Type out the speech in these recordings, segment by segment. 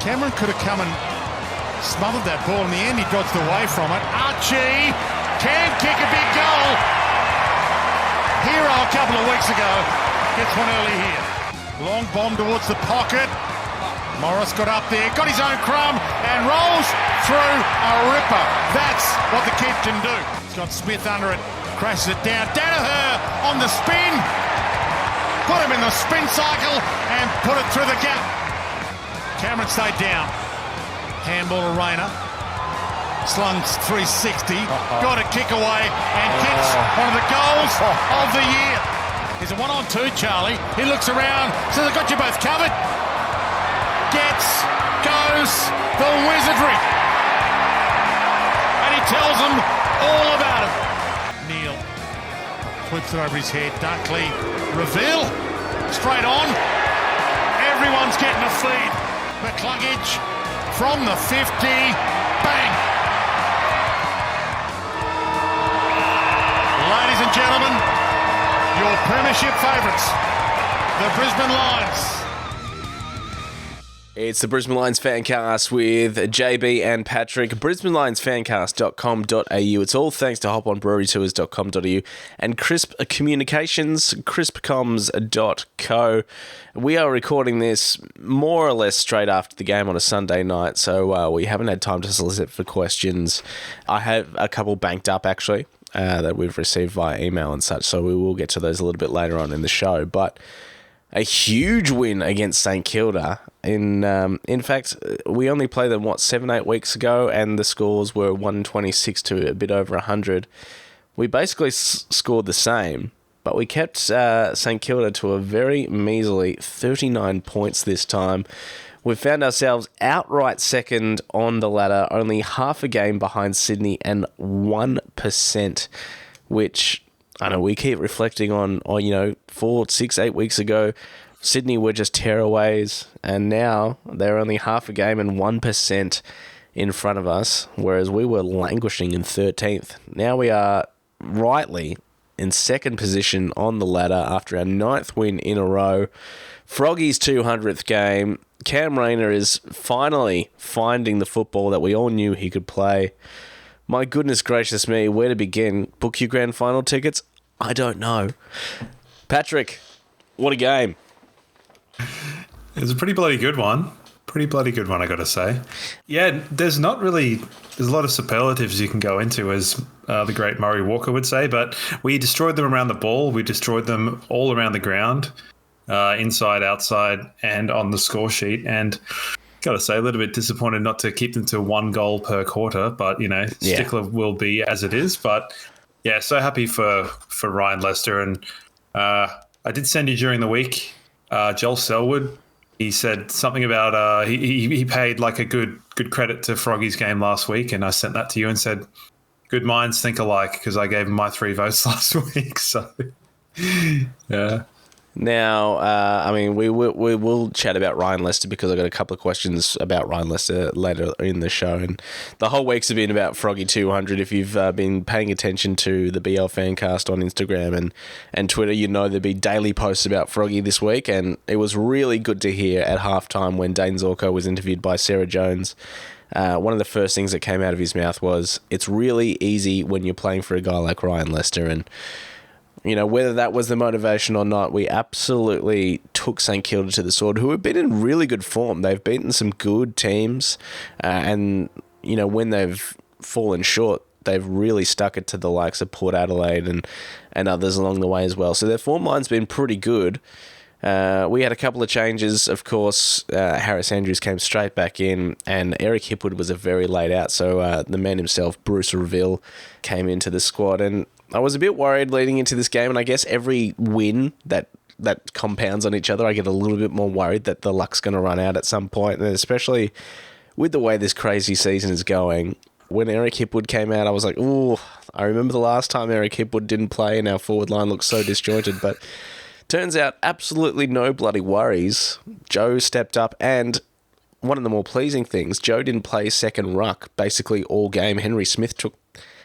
Cameron could have come and smothered that ball. In the end, he dodged away from it. Archie can kick a big goal. Hero a couple of weeks ago gets one early here. Long bomb towards the pocket. Morris got up there, got his own crumb, and rolls through a ripper. That's what the kid can do. He's got Smith under it, crashes it down. Danaher on the spin. Put him in the spin cycle and put it through the gap. Cameron stayed down. Handball to Rayner. Slung 360. Got a kick away and kicks one of the goals of the year. Here's a 1-on-2, Charlie. He looks around, says, I've got you both covered. Goes the wizardry. And he tells them all about it. Neil flips it over his head. Dunkley, reveal, straight on. Everyone's getting a feed. McCluggage from the 50, bang. Ladies and gentlemen, your premiership favourites, the Brisbane Lions. It's the Brisbane Lions Fancast with JB and Patrick. BrisbaneLionsFancast.com.au. It's all thanks to hoponbrewerytours.com.au and Crisp Communications, crispcoms.co. We are recording this more or less straight after the game on a Sunday night, so we haven't had time to solicit for questions. I have a couple banked up, actually, that we've received via email and such, so we will get to those a little bit later on in the show. But a huge win against St Kilda. In fact, we only played them, 7-8 weeks ago, and the scores were 126 to a bit over 100. We basically scored the same, but we kept St Kilda to a very measly 39 points this time. We found ourselves outright second on the ladder, only half a game behind Sydney and 1%, which I know we keep reflecting on 4, 6, 8 weeks ago, Sydney were just tearaways, and now they're only half a game and 1% in front of us, whereas we were languishing in 13th. Now we are rightly in second position on the ladder after our 9th win in a row. Froggys' 200th game. Cam Rayner is finally finding the football that we all knew he could play. My goodness gracious me, where to begin? Book your grand final tickets? I don't know. Patrick, what a game. It was a pretty bloody good one. I got to say. Yeah, there's a lot of superlatives you can go into, as the great Murray Walker would say, but we destroyed them around the ball. We destroyed them all around the ground, inside, outside, and on the score sheet. And got to say, a little bit disappointed not to keep them to 1 goal per quarter, but, stickler will be as it is. But, yeah, so happy for Ryan Lester. And I did send you during the week, Joel Selwood. He said something about he paid like a good credit to Froggy's game last week, and I sent that to you and said, good minds think alike, because I gave him my 3 votes last week. So, yeah. Now, we will chat about Ryan Lester, because I've got a couple of questions about Ryan Lester later in the show. And the whole week's been about Froggy 200. If you've been paying attention to the BL Fancast on Instagram and Twitter, you know there'd be daily posts about Froggy this week. And it was really good to hear at halftime when Dane Zorko was interviewed by Sarah Jones. One of the first things that came out of his mouth was, it's really easy when you're playing for a guy like Ryan Lester. And whether that was the motivation or not, we absolutely took St Kilda to the sword, who have been in really good form. They've beaten some good teams, and, when they've fallen short, they've really stuck it to the likes of Port Adelaide and others along the way as well. So their form line's been pretty good. We had a couple of changes, of course. Harris Andrews came straight back in, and Eric Hipwood was a very late out, so the man himself, Bruce Reville, came into the squad. And I was a bit worried leading into this game, and I guess every win that compounds on each other, I get a little bit more worried that the luck's going to run out at some point, and especially with the way this crazy season is going. When Eric Hipwood came out, I was like, ooh, I remember the last time Eric Hipwood didn't play and our forward line looked so disjointed, but turns out absolutely no bloody worries. Joe stepped up, and one of the more pleasing things, Joe didn't play second ruck basically all game. Henry Smith took,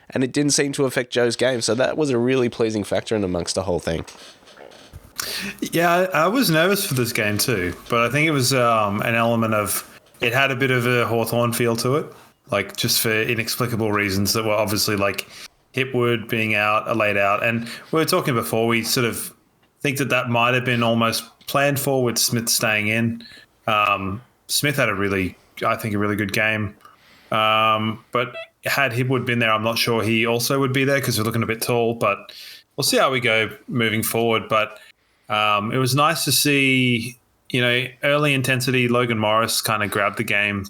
and it didn't seem to affect Joe's game. So that was a really pleasing factor in amongst the whole thing. Yeah, I was nervous for this game too, but I think it was an element of it had a bit of a Hawthorn feel to it, like just for inexplicable reasons that were obviously like Hipwood being out, laid out. And we were talking before, we sort of think that might have been almost planned for with Smith staying in. Smith had a really good game. But had Hipwood been there, I'm not sure he also would be there because we're looking a bit tall, but we'll see how we go moving forward. But it was nice to see, early intensity. Logan Morris kind of grabbed the game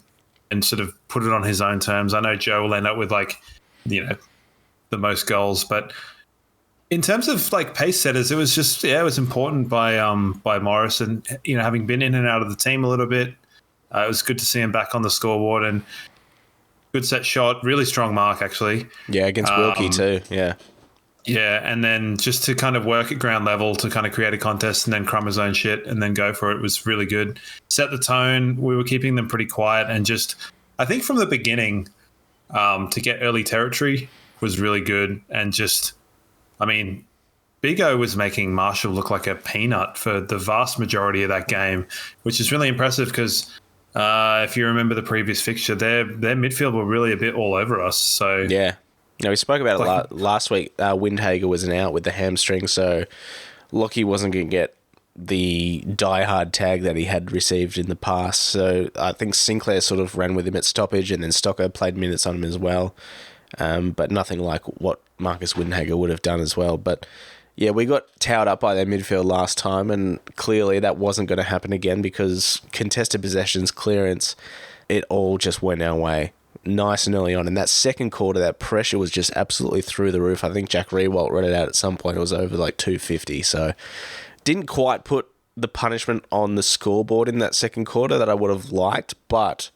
and sort of put it on his own terms. I know Joe will end up with the most goals, but in terms of like pace setters, it was just, it was important by Morris, and, having been in and out of the team a little bit, it was good to see him back on the scoreboard, and good set shot, really strong mark actually. Yeah, against Wilkie too. Yeah. Yeah, and then just to kind of work at ground level to kind of create a contest and then crumb his own shit and then go for it was really good. Set the tone. We were keeping them pretty quiet, and just, I think from the beginning, to get early territory was really good. And just, Big O was making Marshall look like a peanut for the vast majority of that game, which is really impressive because if you remember the previous fixture, their midfield were really a bit all over us. So yeah. No, we spoke about it last week. Windhager wasn't out with the hamstring, so Lockie wasn't going to get the diehard tag that he had received in the past. So I think Sinclair sort of ran with him at stoppage, and then Stocker played minutes on him as well. But nothing like what Marcus Windhager would have done as well. But yeah, we got towed up by their midfield last time, and clearly that wasn't going to happen again because contested possessions, clearance, it all just went our way. Nice and early on. In that second quarter, that pressure was just absolutely through the roof. I think Jack Rewalt read it out at some point. It was over like 250. So didn't quite put the punishment on the scoreboard in that second quarter that I would have liked. But,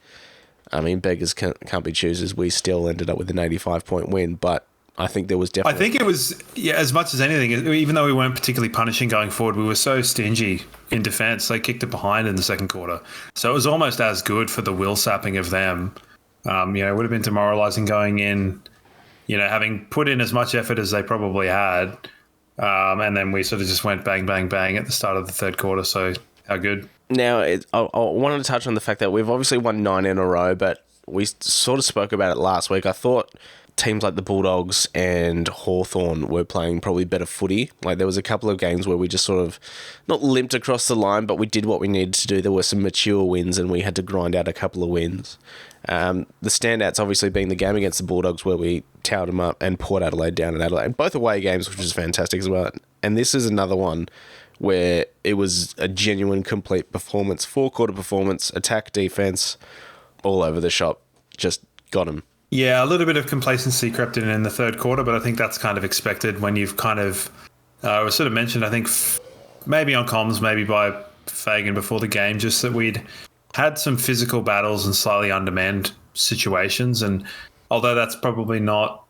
beggars can't be choosers. We still ended up with an 85-point win. But I think there was definitely... I think it was, as much as anything, even though we weren't particularly punishing going forward, we were so stingy in defence. They kicked it behind in the second quarter. So it was almost as good for the will sapping of them. It would have been demoralising going in, having put in as much effort as they probably had. And then we sort of just went bang, bang, bang at the start of the third quarter. So how good. Now, I wanted to touch on the fact that we've obviously won 9 in a row, but we sort of spoke about it last week. I thought teams like the Bulldogs and Hawthorn were playing probably better footy. Like there was a couple of games where we just sort of not limped across the line, but we did what we needed to do. There were some mature wins and we had to grind out a couple of wins. The standouts obviously being the game against the Bulldogs where we towed them up, and Port Adelaide down in Adelaide. Both away games, which was fantastic as well. And this is another one where it was a genuine complete performance, 4-quarter performance, attack, defence, all over the shop. Just got them. Yeah, a little bit of complacency crept in the third quarter, but I think that's kind of expected when you've kind of, was sort of mentioned, I think maybe on comms, maybe by Fagan before the game, just that we'd had some physical battles and slightly undermanned situations. And although that's probably not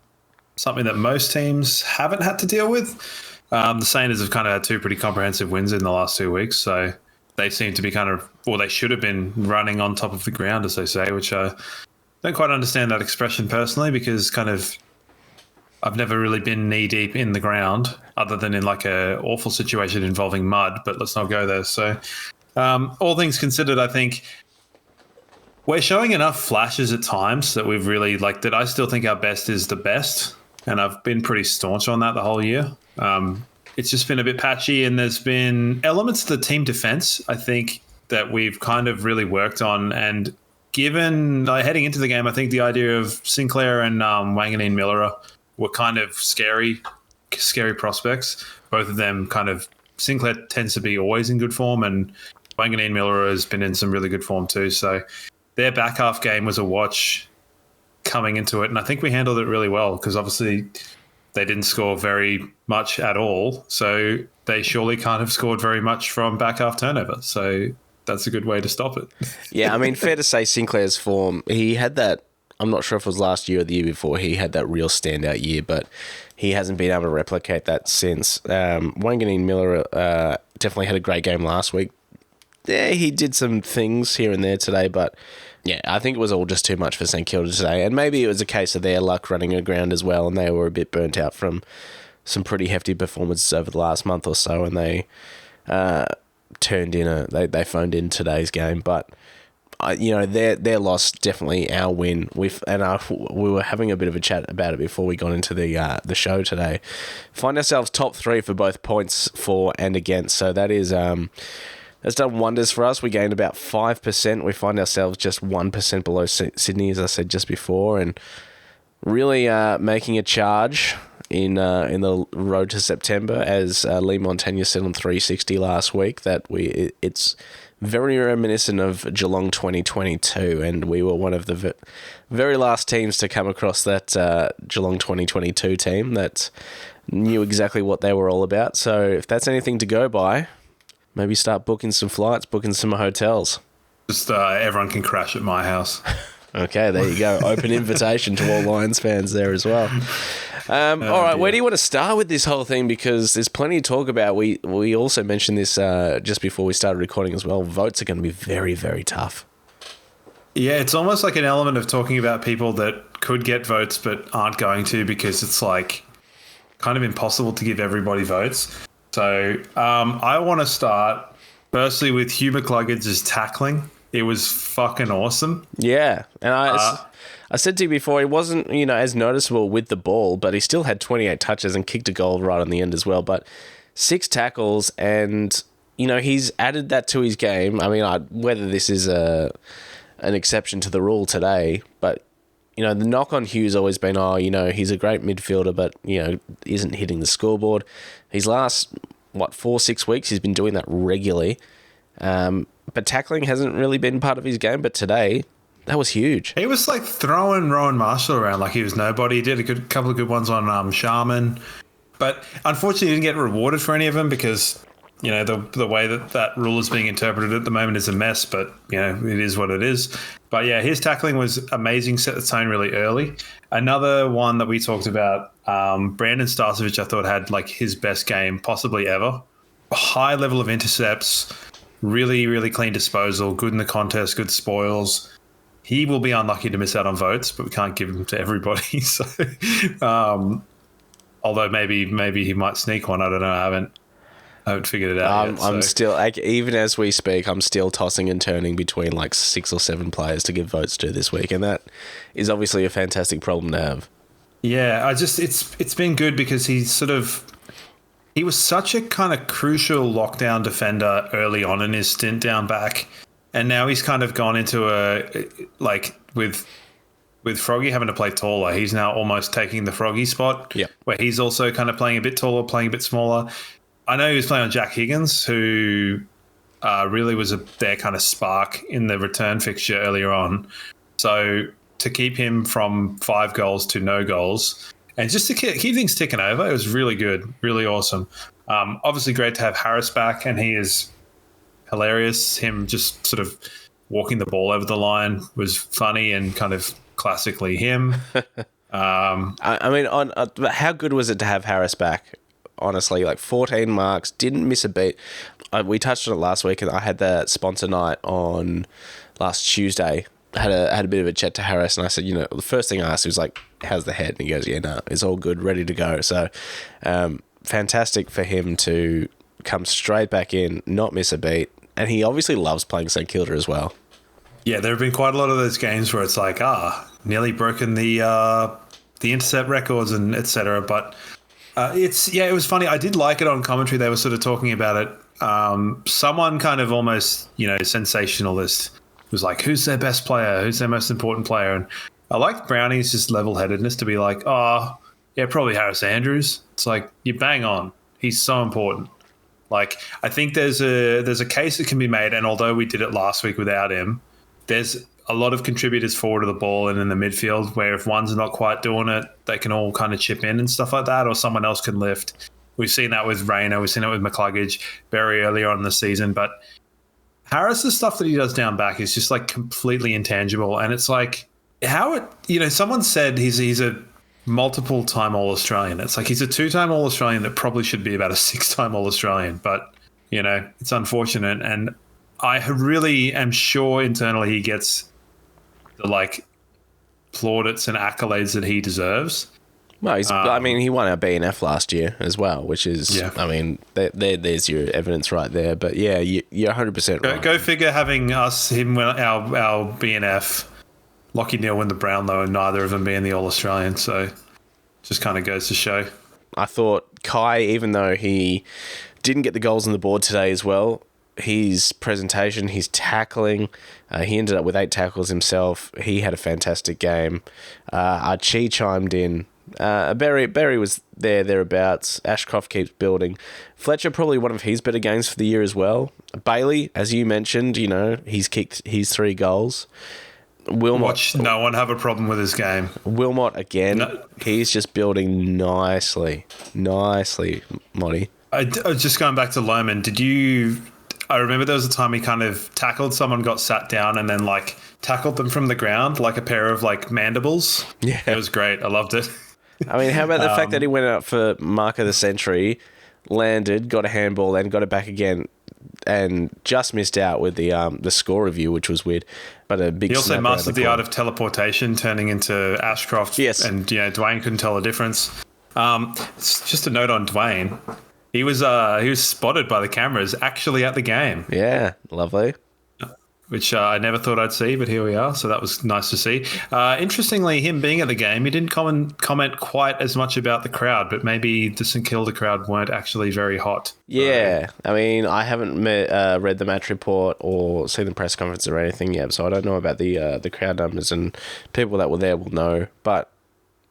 something that most teams haven't had to deal with, the Saints have kind of had 2 pretty comprehensive wins in the last 2 weeks. So they seem to be they should have been running on top of the ground, as they say, which I don't quite understand that expression personally, because I've never really been knee deep in the ground other than in like a awful situation involving mud, but let's not go there. So all things considered, I think we're showing enough flashes at times that we've really that I still think our best is the best. And I've been pretty staunch on that the whole year. It's just been a bit patchy, and there's been elements of the team defense, I think, that we've kind of really worked on. And given heading into the game, I think the idea of Sinclair and Wanganeen Miller were kind of scary prospects. Both of them Sinclair tends to be always in good form, and Wanganeen Miller has been in some really good form too. So their back half game was a watch coming into it, and I think we handled it really well because obviously they didn't score very much at all. So they surely can't have scored very much from back half turnover. So that's a good way to stop it. Yeah, fair to say Sinclair's form, he had that, I'm not sure if it was last year or the year before, he had that real standout year, but he hasn't been able to replicate that since. Wanganeen Miller definitely had a great game last week. Yeah, he did some things here and there today, but yeah, I think it was all just too much for St Kilda today. And maybe it was a case of their luck running aground as well, and they were a bit burnt out from some pretty hefty performances over the last month or so, and they they phoned in today's game. But their loss definitely our win. We were having a bit of a chat about it before we got into the show today. Find ourselves top 3 for both points for and against. So that is that's done wonders for us. We gained about 5%. We find ourselves just 1% below Sydney, as I said just before, and really making a charge in the road to September, as Lee Montagna said on 360 last week, that it's very reminiscent of Geelong 2022, and we were one of the very last teams to come across that Geelong 2022 team that knew exactly what they were all about. So if that's anything to go by, maybe start booking some flights, booking some hotels. Just everyone can crash at my house. Okay, there you go. Open invitation to all Lions fans there as well. All right, where do you want to start with this whole thing? Because there's plenty to talk about. We also mentioned this just before we started recording as well. Votes are going to be very, very tough. Yeah, it's almost like an element of talking about people that could get votes but aren't going to, because it's like kind of impossible to give everybody votes. So I want to start firstly with Hugh McCluggett's tackling. It was fucking awesome. Yeah, and I said to you before, he wasn't, as noticeable with the ball, but he still had 28 touches and kicked a goal right on the end as well. But 6 tackles, and he's added that to his game. I mean, whether this is an exception to the rule today, but the knock on Hugh's always been, he's a great midfielder, but isn't hitting the scoreboard. His last 4-6 weeks, he's been doing that regularly. But tackling hasn't really been part of his game. But today, that was huge. He was like throwing Rowan Marshall around like he was nobody. He did a couple of good ones on Sharman. But unfortunately, he didn't get rewarded for any of them because, the way that rule is being interpreted at the moment is a mess. But, it is what it is. But, yeah, his tackling was amazing, set the tone really early. Another one that we talked about, Brandon Starcevich, I thought had like his best game possibly ever. A high level of intercepts. Really, really clean disposal, good in the contest, good spoils. He will be unlucky to miss out on votes, but we can't give them to everybody. So, although maybe he might sneak one. I don't know. I haven't figured it out yet. I'm still, even as we speak, I'm still tossing and turning between like 6 or 7 players to give votes to this week, and that is obviously a fantastic problem to have. Yeah, it's been good because he was such a kind of crucial lockdown defender early on in his stint down back. And now he's kind of gone into with Froggy having to play taller, he's now almost taking the Froggy spot, where he's also kind of playing a bit taller, playing a bit smaller. I know he was playing on Jack Higgins, who really was their kind of spark in the return fixture earlier on. So to keep him from 5 goals to no goals, and just to keep things ticking over, it was really good, really awesome. Obviously great to have Harris back, and he is hilarious. Him just sort of walking the ball over the line was funny and kind of classically him. I mean, how good was it to have Harris back? Honestly, like 14 marks, didn't miss a beat. We touched on it last week, and I had that sponsor night on last Tuesday. Had a bit of a chat to Harris, and I said, the first thing I asked was like, how's the head? And he goes, yeah, no, it's all good, ready to go. So fantastic for him to come straight back in, not miss a beat. And he obviously loves playing St Kilda as well. Yeah, there have been quite a lot of those games where it's like, nearly broken the intercept records and etc. But it was funny. I did like it on commentary. They were sort of talking about it. Someone kind of almost, sensationalist was like, who's their best player? Who's their most important player? And I liked Brownie's just level-headedness to be like, probably Harris Andrews. It's like, you bang on. He's so important. Like, I think there's a case that can be made, and although we did it last week without him, there's a lot of contributors forward of the ball and in the midfield where if one's not quite doing it, they can all kind of chip in and stuff like that, or someone else can lift. We've seen that with Rayner. We've seen it with McCluggage very early on in the season, but Harris's stuff that he does down back is just like completely intangible. And it's like someone said he's a multiple time All-Australian. It's like he's a 2-time All-Australian that probably should be about a 6-time All-Australian, but it's unfortunate. And I really am sure internally he gets the like plaudits and accolades that he deserves. Well, he won our BNF last year as well, which is, Yeah. I mean, there's your evidence right there. But yeah, you're 100% right. Go figure, having him win our BNF, Lockie Neal win the Brownlow, and neither of them being the All-Australian. So just kind of goes to show. I thought Kai, even though he didn't get the goals on the board today as well, his presentation, his tackling, he ended up with 8 tackles himself. He had a fantastic game. Archie chimed in. Berry was thereabouts. Ashcroft keeps building. Fletcher, probably one of his better games for the year as well. Bailey, as you mentioned, he's kicked his 3 goals. Wilmot, Watch no one have a problem with his game. Wilmot again. No. He's just building nicely, Monty. I was just going back to Lohman. I remember there was a time he kind of tackled someone, got sat down, and then tackled them from the ground like a pair of mandibles. Yeah, it was great. I loved it. I mean, how about the fact that he went out for mark of the century, landed, got a handball, and got it back again, and just missed out with the score review, which was weird. But a big. He also mastered the art of teleportation, turning into Ashcroft. Yes, and Dwayne couldn't tell the difference. Just a note on Dwayne. He was spotted by the cameras actually at the game. Yeah, lovely. Which I never thought I'd see, but here we are. So that was nice to see. Interestingly, him being at the game, he didn't comment quite as much about the crowd, but maybe the St Kilda crowd weren't actually very hot. Yeah, I mean, I haven't read the match report or seen the press conference or anything yet, so I don't know about the crowd numbers, and people that were there will know. But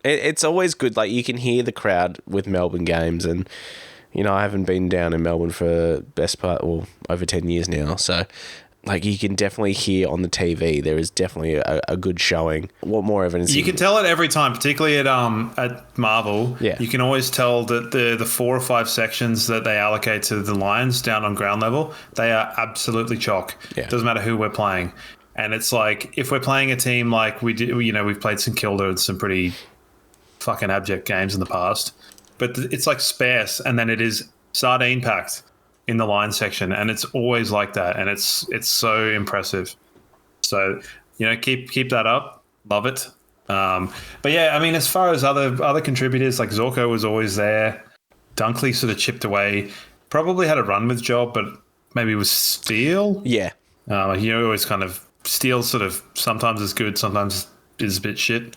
it's always good. You can hear the crowd with Melbourne games, and I haven't been down in Melbourne for over 10 years now, so you can definitely hear on the TV there is definitely a good showing. What more evidence? You can tell it every time, particularly at Marvel. Yeah. You can always tell that the 4 or 5 sections that they allocate to the Lions down on ground level, they are absolutely chock. Yeah. Doesn't matter who we're playing. And it's if we're playing a team like we did, we've played St Kilda in some pretty fucking abject games in the past. But it's sparse, and then it is sardine packed in the line section, and it's always like that, and it's so impressive. So keep that up, love it. But yeah, I mean, as far as other contributors, Zorko was always there. Dunkley sort of chipped away, probably had a run with job, but maybe was Steele. Yeah, always kind of Steele sort of sometimes is good, sometimes is a bit shit.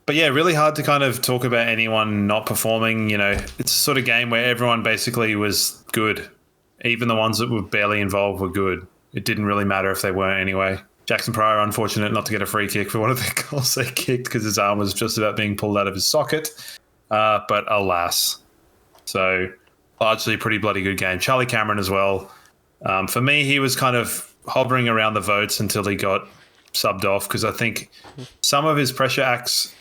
But yeah, really hard to kind of talk about anyone not performing. It's a sort of game where everyone basically was good. Even the ones that were barely involved were good. It didn't really matter if they weren't anyway. Jackson Pryor, unfortunate not to get a free kick for one of the goals they kicked because his arm was just about being pulled out of his socket. But alas. So largely a pretty bloody good game. Charlie Cameron as well. For me, he was kind of hovering around the votes until he got subbed off because I think some of his pressure acts,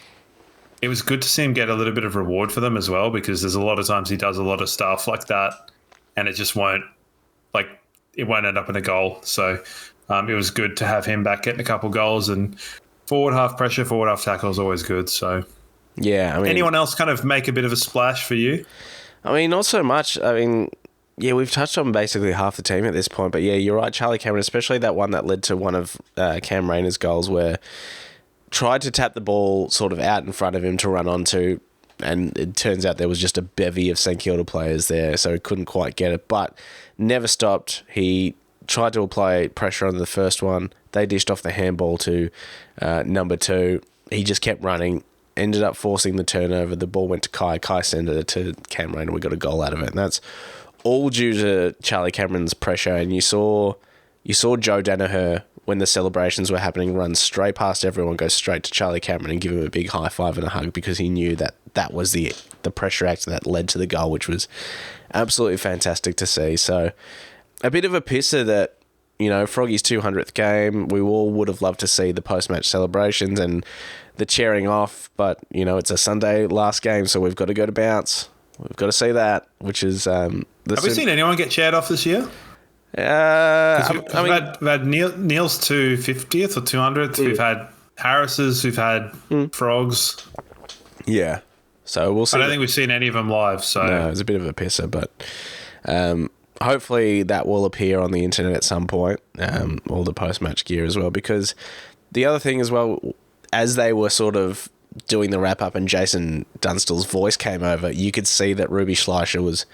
it was good to see him get a little bit of reward for them as well, because there's a lot of times he does a lot of stuff like that and it just won't end up in a goal. So it was good to have him back getting a couple goals, and forward half pressure, forward half tackle is always good. So yeah, I mean, anyone else kind of make a bit of a splash for you? I mean, not so much. I mean, yeah, we've touched on basically half the team at this point, but yeah, you're right, Charlie Cameron, especially that one that led to one of Cam Rayner's goals where tried to tap the ball sort of out in front of him to run onto, and it turns out there was just a bevy of St Kilda players there, so he couldn't quite get it, but never stopped. He tried to apply pressure on the first one. They dished off the handball to number 2. He just kept running, ended up forcing the turnover. The ball went to Kai. Kai sent it to Cam Rayner. We got a goal out of it, and that's all due to Charlie Cameron's pressure. And you saw Joe Danaher, when the celebrations were happening, run straight past everyone, go straight to Charlie Cameron and give him a big high five and a hug, because he knew that was the pressure act that led to the goal, which was absolutely fantastic to see. So a bit of a pisser that, Froggy's 200th game, we all would have loved to see the post-match celebrations and the cheering off, but, it's a Sunday last game, so we've got to go to bounce. We've got to see that, which is... Have we seen anyone get cheered off this year? We've had Neil's 250th or 200th. We've had Harris's. We've had Frogs. Yeah. So we'll see. I don't think we've seen any of them live. So no, it was a bit of a pisser, but hopefully that will appear on the internet at some point, all the post-match gear as well, because the other thing as well, as they were sort of doing the wrap up and Jason Dunstall's voice came over, you could see that Ruby Schleicher was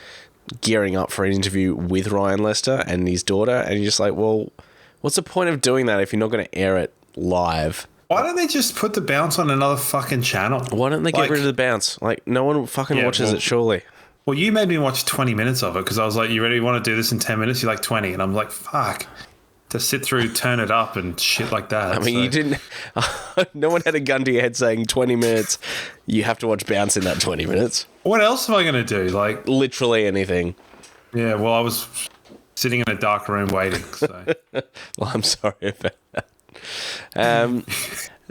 gearing up for an interview with Ryan Lester and his daughter, and you're just like, well, what's the point of doing that if you're not going to air it live? Why don't they just put the bounce on another fucking channel? Why don't they get rid of the bounce? Like, no one fucking watches it, surely. Well, you made me watch 20 minutes of it because I was like, you ready? You want to do this in 10 minutes? You're like 20. And I'm like, fuck. To sit through, turn it up and shit like that. I mean, you didn't... no one had a gun to your head saying 20 minutes. You have to watch bounce in that 20 minutes. What else am I going to do? Like, literally anything. Yeah, well, I was sitting in a dark room waiting. So. Well, I'm sorry about that.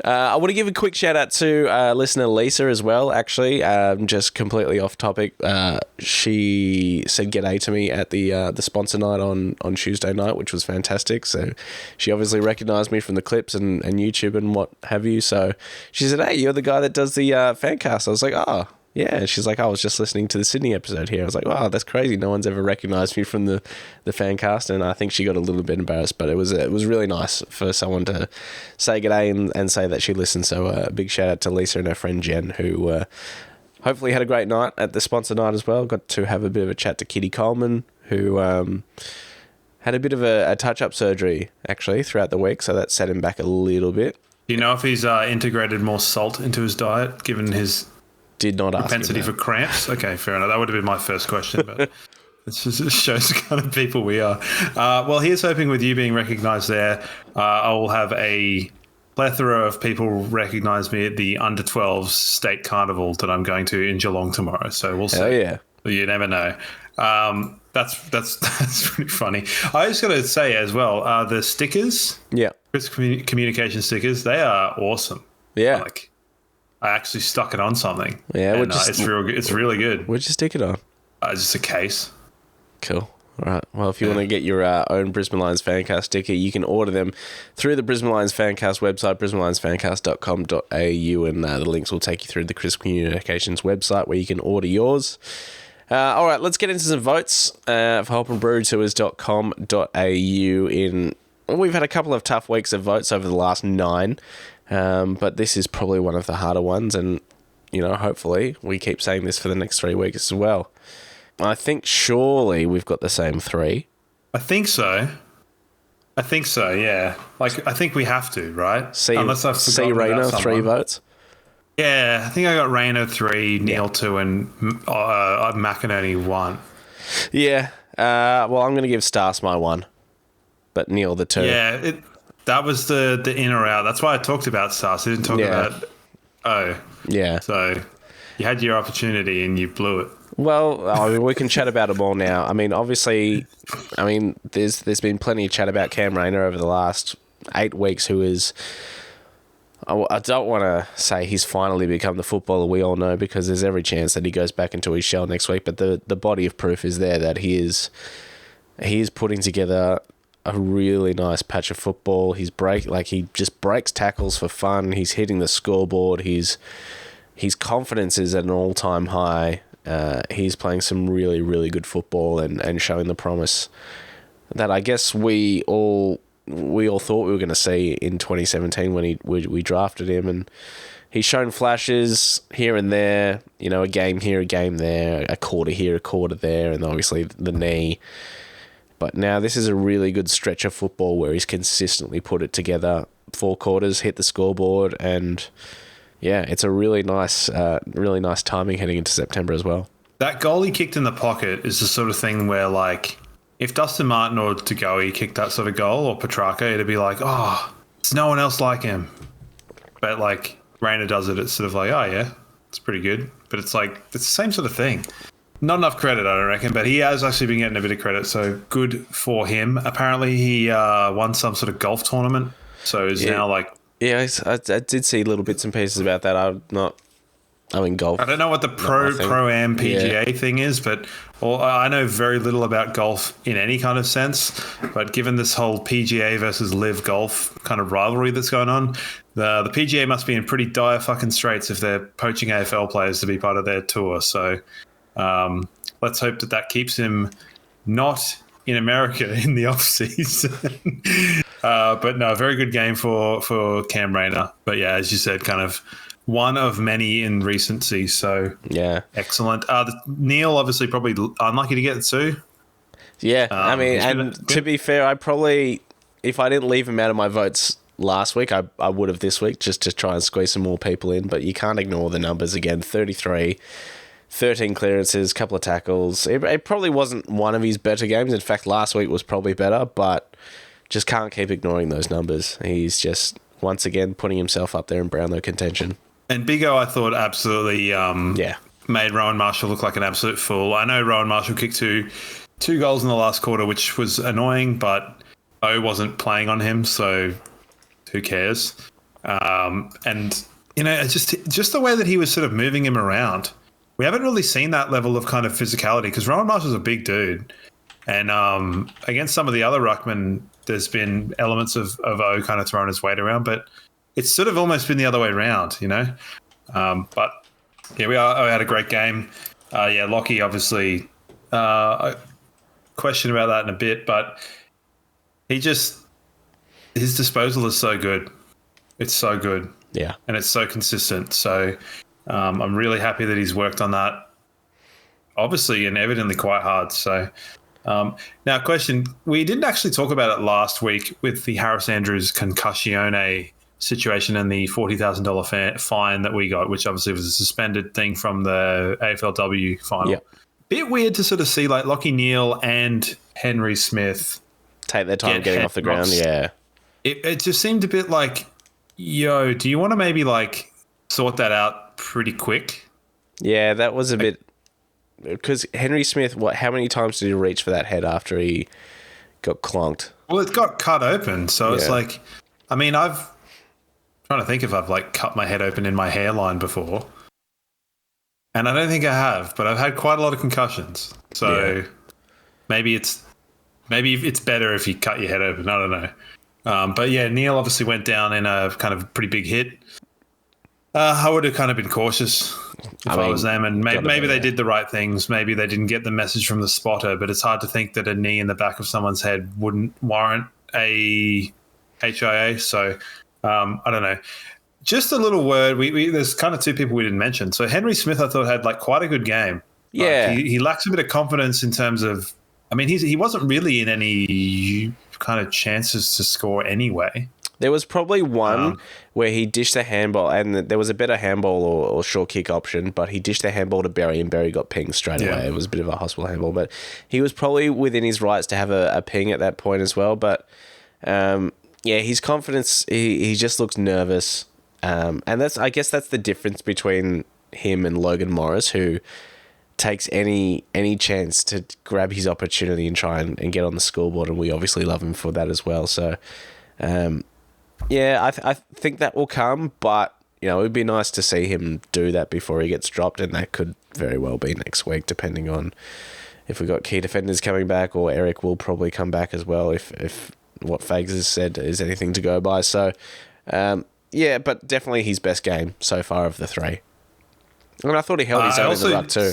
I want to give a quick shout out to listener Lisa as well, actually. Just completely off topic. She said g'day to me at the sponsor night on Tuesday night, which was fantastic. So she obviously recognised me from the clips and YouTube and what have you. So she said, hey, you're the guy that does the fan cast. I was like, oh, yeah. And she's like, I was just listening to the Sydney episode here. I was like, wow, that's crazy. No one's ever recognised me from the fan cast. And I think she got a little bit embarrassed, but it was really nice for someone to say g'day and say that she listened. So a big shout out to Lisa and her friend Jen, who hopefully had a great night at the sponsor night as well. Got to have a bit of a chat to Kitty Coleman, who had a bit of a touch-up surgery, actually, throughout the week. So that set him back a little bit. Do you know if he's integrated more salt into his diet, given his... Did not ask propensity for cramps? Okay, fair enough. That would have been my first question, but it shows the kind of people we are. Well, here's hoping with you being recognised there, I will have a plethora of people recognise me at the Under 12s State Carnival that I'm going to in Geelong tomorrow. So we'll see. Oh, yeah. You never know. That's pretty funny. I just got to say as well, the stickers, Chris Communication stickers, they are awesome. Yeah. I actually stuck it on something. Yeah, and, it's really good. Where'd you stick it on? Just a case. Cool. All right. Well, if you want to get your own Brisbane Lions Fancast sticker, you can order them through the Brisbane Lions Fancast website, brisbanelionsfancast.com.au, and the links will take you through the Chris Communications website where you can order yours. All right, let's get into some votes for helpandbrewtours.com.au. We've had a couple of tough weeks of votes over the last 9. But this is probably one of the harder ones, and hopefully we keep saying this for the next 3 weeks as well. I think surely we've got the same 3. I think so, yeah. I think we have to, right? Unless I've forgotten Rayner 3 votes. Yeah, I think I got Rayner 3, Neil 2, and McInerney 1. Yeah. Well, I'm going to give Stas my 1, but Neil the 2. Yeah. That was the in or out. That's why I talked about Stars. I didn't talk about Yeah. So you had your opportunity and you blew it. Well, we can chat about them all now. I mean, obviously, there's been plenty of chat about Cam Rayner over the last 8 weeks, who is... I don't want to say he's finally become the footballer we all know, because there's every chance that he goes back into his shell next week. But the body of proof is there that he is putting together a really nice patch of football. He just breaks tackles for fun. He's hitting the scoreboard. His confidence is at an all-time high. He's playing some really, really good football and showing the promise that I guess we all thought we were going to see in 2017 when we drafted him. And he's shown flashes here and there, a game here, a game there, a quarter here, a quarter there, and obviously the knee. But now this is a really good stretch of football where he's consistently put it together. 4 quarters, hit the scoreboard, and yeah, it's a really nice timing heading into September as well. That goal he kicked in the pocket is the sort of thing where, if Dustin Martin or Tagoe kicked that sort of goal, or Petrarca, it'd be like, oh, there's no one else like him. But Rayner does it, it's sort of like, oh yeah, it's pretty good. But it's the same sort of thing. Not enough credit, I don't reckon, but he has actually been getting a bit of credit, so good for him. Apparently, he won some sort of golf tournament, so he's now Yeah, I did see little bits and pieces about that. I'm in golf. I don't know what the Pro-Am PGA thing is, but I know very little about golf in any kind of sense, but given this whole PGA versus Live Golf kind of rivalry that's going on, the PGA must be in pretty dire fucking straits if they're poaching AFL players to be part of their tour, so... let's hope that keeps him not in America in the off season. But no, very good game for Cam Rayner. But yeah, as you said, kind of one of many in recency. So Yeah. excellent. Neil obviously probably unlucky to get two. Yeah, I mean, he's and been- to be fair, I probably, if I didn't leave him out of my votes last week, I would have this week just to try and squeeze some more people in. But you can't ignore the numbers again. 33, 13 clearances, couple of tackles. It probably wasn't one of his better games. In fact, last week was probably better, but just can't keep ignoring those numbers. He's just, once again, putting himself up there in Brownlow contention. And Big O, I thought absolutely made Rowan Marshall look like an absolute fool. I know Rowan Marshall kicked two goals in the last quarter, which was annoying, but O wasn't playing on him, so who cares? And it's just the way that he was sort of moving him around. We haven't really seen that level of kind of physicality because Rowan Marshall's a big dude, and against some of the other ruckmen, there's been elements of O kind of throwing his weight around, but it's sort of almost been the other way around, But yeah, O had a great game. Lockie obviously. Question about that in a bit, but his disposal is so good. It's so good. Yeah. And it's so consistent. So I'm really happy that he's worked on that, obviously and evidently quite hard. So now question, we didn't actually talk about it last week with the Harris Andrews Concussion situation and the $40,000 fine that we got, which obviously was a suspended thing from the AFLW final. Yeah. Bit weird to sort of see like Lachie Neale and Henry Smith Take their time getting off the ground. Yeah. It just seemed a bit like, do you want to maybe like sort that out pretty quick? Yeah, that was a bit, because Henry Smith, how many times did he reach for that head after he got clonked? Well, it got cut open. So it's like, I mean, trying to think if I've like cut my head open in my hairline before. And I don't think I have, but I've had quite a lot of concussions. So maybe it's better if you cut your head open. I don't know. But yeah, Neil obviously went down in a kind of pretty big hit. I would have kind of been cautious if I was them, and maybe they did the right things. Maybe they didn't get the message from the spotter, but it's hard to think that a knee in the back of someone's head wouldn't warrant a HIA. So I don't know. Just a little word. There's kind of two people we didn't mention. So Henry Smith, I thought, had like quite a good game. Yeah, he lacks a bit of confidence in terms of. I mean, he wasn't really in any kind of chances to score anyway. There was probably one where he dished a handball, and there was a better handball or short kick option, but he dished the handball to Berry, and Berry got pinged straight away. It was a bit of a hospital handball, but he was probably within his rights to have a ping at that point as well. But his confidence, he just looks nervous. And I guess that's the difference between him and Logan Morris, who takes any chance to grab his opportunity and try and get on the scoreboard, and we obviously love him for that as well. So, I think that will come, but it would be nice to see him do that before he gets dropped, and that could very well be next week, depending on if we've got key defenders coming back, or Eric will probably come back as well if what Fags has said is anything to go by. So, but definitely his best game so far of the three. And I thought he held his own in the ruck too.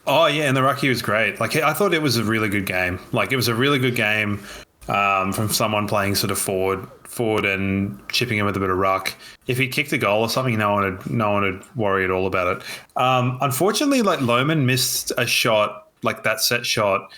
Oh, yeah, and the ruck, he was great. Like, I thought it was a really good game. Like, it was a really good game from someone playing sort of forward and chipping in with a bit of ruck. If he kicked a goal or something, no one would worry at all about it. Unfortunately, like, Lohman missed a shot, like that set shot,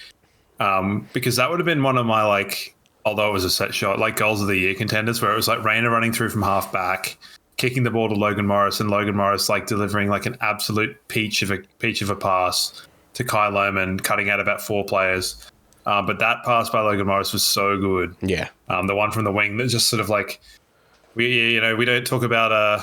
because that would have been one of my, like, although it was a set shot, like goals of the year contenders, where it was like Rayner running through from half back, kicking the ball to Logan Morris, and Logan Morris like delivering like an absolute peach of a pass to Kai Lohman, cutting out about 4 players. But that pass by Logan Morris was so good. Yeah. The one from the wing that just sort of like we don't talk about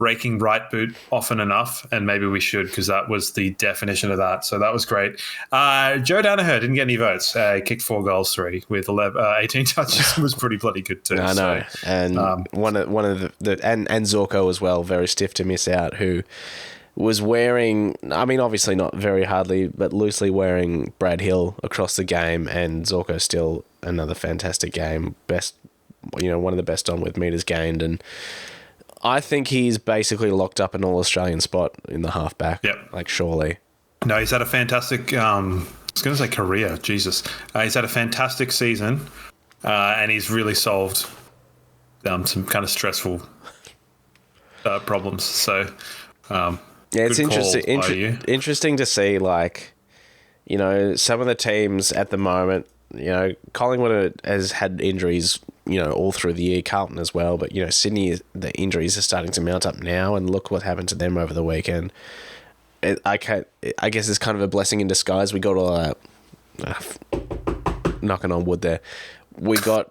raking right boot often enough, and maybe we should, because that was the definition of that. So that was great. Joe Danaher didn't get any votes. Kicked 4 goals, 3 with 18 touches. Was pretty bloody good too. I know, and one of the and Zorko as well, very stiff to miss out, who was wearing, I mean, obviously not very hardly, but loosely wearing Brad Hill across the game, and Zorko still another fantastic game. Best, one of the best on with meters gained, and I think he's basically locked up an all-Australian spot in the halfback. Yep. Like, surely. No, he's had a fantastic, I was going to say career, Jesus. He's had a fantastic season, and he's really solved some kind of stressful problems. So, yeah, it's good interesting. calls by you. Interesting to see, like, you know, some of the teams at the moment. You know, Collingwood has had injuries, you know, all through the year. Carlton as well, but you know, Sydney, the injuries are starting to mount up now, and look what happened to them over the weekend. I guess it's kind of a blessing in disguise. We got all knocking on wood there. We got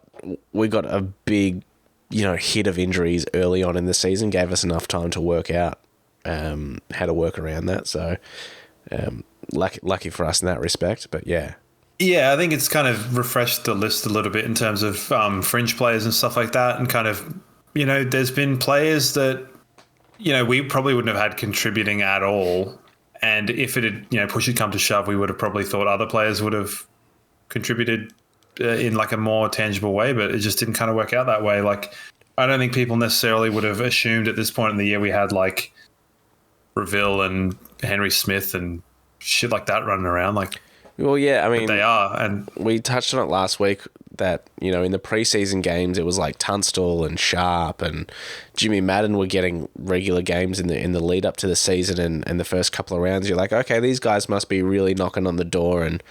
a big, you know, hit of injuries early on in the season. Gave us enough time to work out how to work around that. So lucky for us in that respect. But yeah. Yeah, I think it's kind of refreshed the list a little bit in terms of fringe players and stuff like that. And kind of, you know, there's been players that, you know, we probably wouldn't have had contributing at all. And if it had, you know, push had come to shove, we would have probably thought other players would have contributed in like a more tangible way, but it just didn't kind of work out that way. Like, I don't think people necessarily would have assumed at this point in the year we had like Reville and Henry Smith and shit like that running around. Like, well, yeah, I mean, they are, and we touched on it last week that, you know, in the preseason games it was like Tunstall and Sharp and Jimmy Madden were getting regular games in the lead up to the season and the first couple of rounds. You're like, okay, these guys must be really knocking on the door and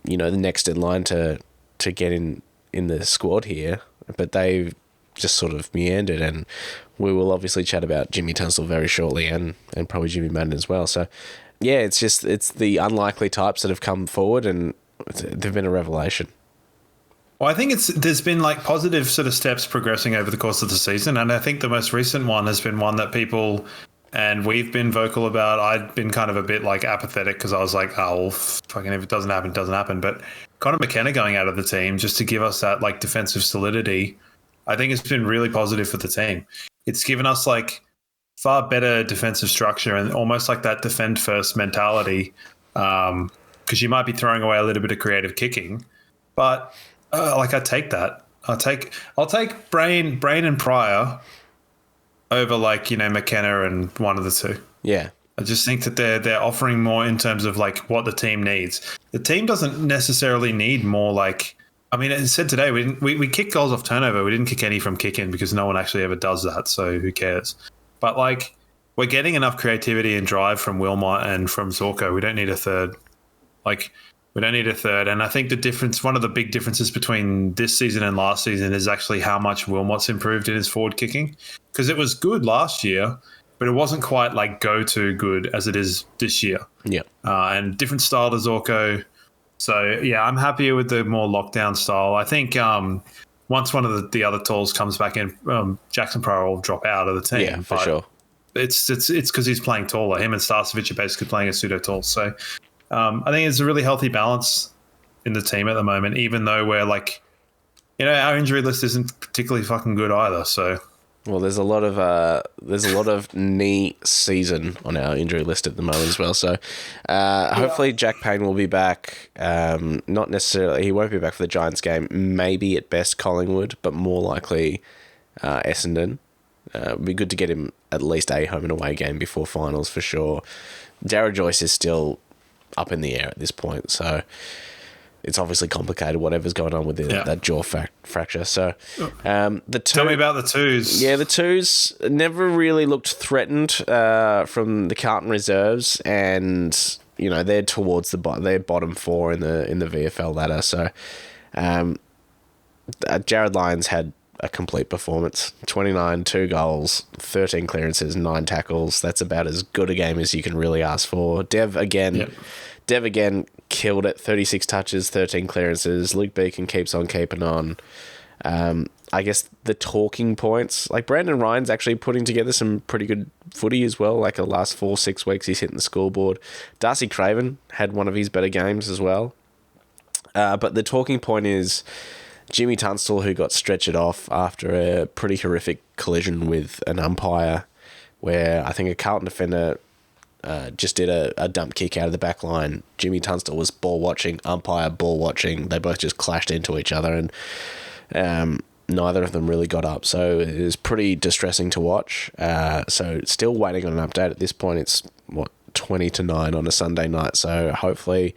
you know, the next in line to get in the squad here, but they've just sort of meandered, and we will obviously chat about Jimmy Tunstall very shortly and probably Jimmy Madden as well. So yeah, it's the unlikely types that have come forward and they've been a revelation. Well, I think there's been like positive sort of steps progressing over the course of the season, and I think the most recent one has been one that people and we've been vocal about. I'd been kind of a bit like apathetic because I was like, oh, well, fucking if it doesn't happen, it doesn't happen. But Connor McKenna going out of the team just to give us that like defensive solidity, I think it's been really positive for the team. It's given us like far better defensive structure and almost like that defend first mentality, because you might be throwing away a little bit of creative kicking, but like I take that. I'll take Brain and Pryor over like, you know, McKenna and one of the two. Yeah. I just think that they're offering more in terms of like what the team needs. The team doesn't necessarily need more like, I mean, it said today we kicked goals off turnover. We didn't kick any from kick in because no one actually ever does that. So who cares? But like, we're getting enough creativity and drive from Wilmot and from Zorko. We don't need a third. Like, we don't need a third. And I think the difference, one of the big differences between this season and last season is actually how much Wilmot's improved in his forward kicking. Because it was good last year, but it wasn't quite like go-to good as it is this year. Yeah. And different style to Zorko. So, yeah, I'm happier with the more lockdown style. I think once one of the other tools comes back in, Jackson Pryor will drop out of the team. Yeah, for sure. It's because he's playing taller. Him and Starcevic are basically playing a pseudo tall. So I think it's a really healthy balance in the team at the moment, even though we're like, you know, our injury list isn't particularly fucking good either. So, well, there's a lot of knee season on our injury list at the moment as well. So hopefully Jack Payne will be back. Not necessarily, he won't be back for the Giants game. Maybe at best Collingwood, but more likely Essendon. It'd be good to get him at least a home and away game before finals for sure. Darragh Joyce is still up in the air at this point, so it's obviously complicated, whatever's going on with that jaw fracture. So tell me about the twos. Yeah, the twos never really looked threatened from the Carlton reserves, and you know they're towards they're bottom four in the VFL ladder. So Jared Lyons had a complete performance. 29, 2 goals, 13 clearances, 9 tackles. That's about as good a game as you can really ask for. Dev again killed it. 36 touches, 13 clearances. Luke Beacon keeps on keeping on. I guess the talking points, like Brandon Ryan's actually putting together some pretty good footy as well. Like the last 4-6 weeks he's hitting the scoreboard. Darcy Craven had one of his better games as well. But the talking point is Jimmy Tunstall, who got stretchered off after a pretty horrific collision with an umpire where I think a Carlton defender just did a dump kick out of the back line. Jimmy Tunstall was ball watching, umpire ball watching. They both just clashed into each other and neither of them really got up. So it was pretty distressing to watch. So still waiting on an update at this point. It's 20-9 on a Sunday night. So hopefully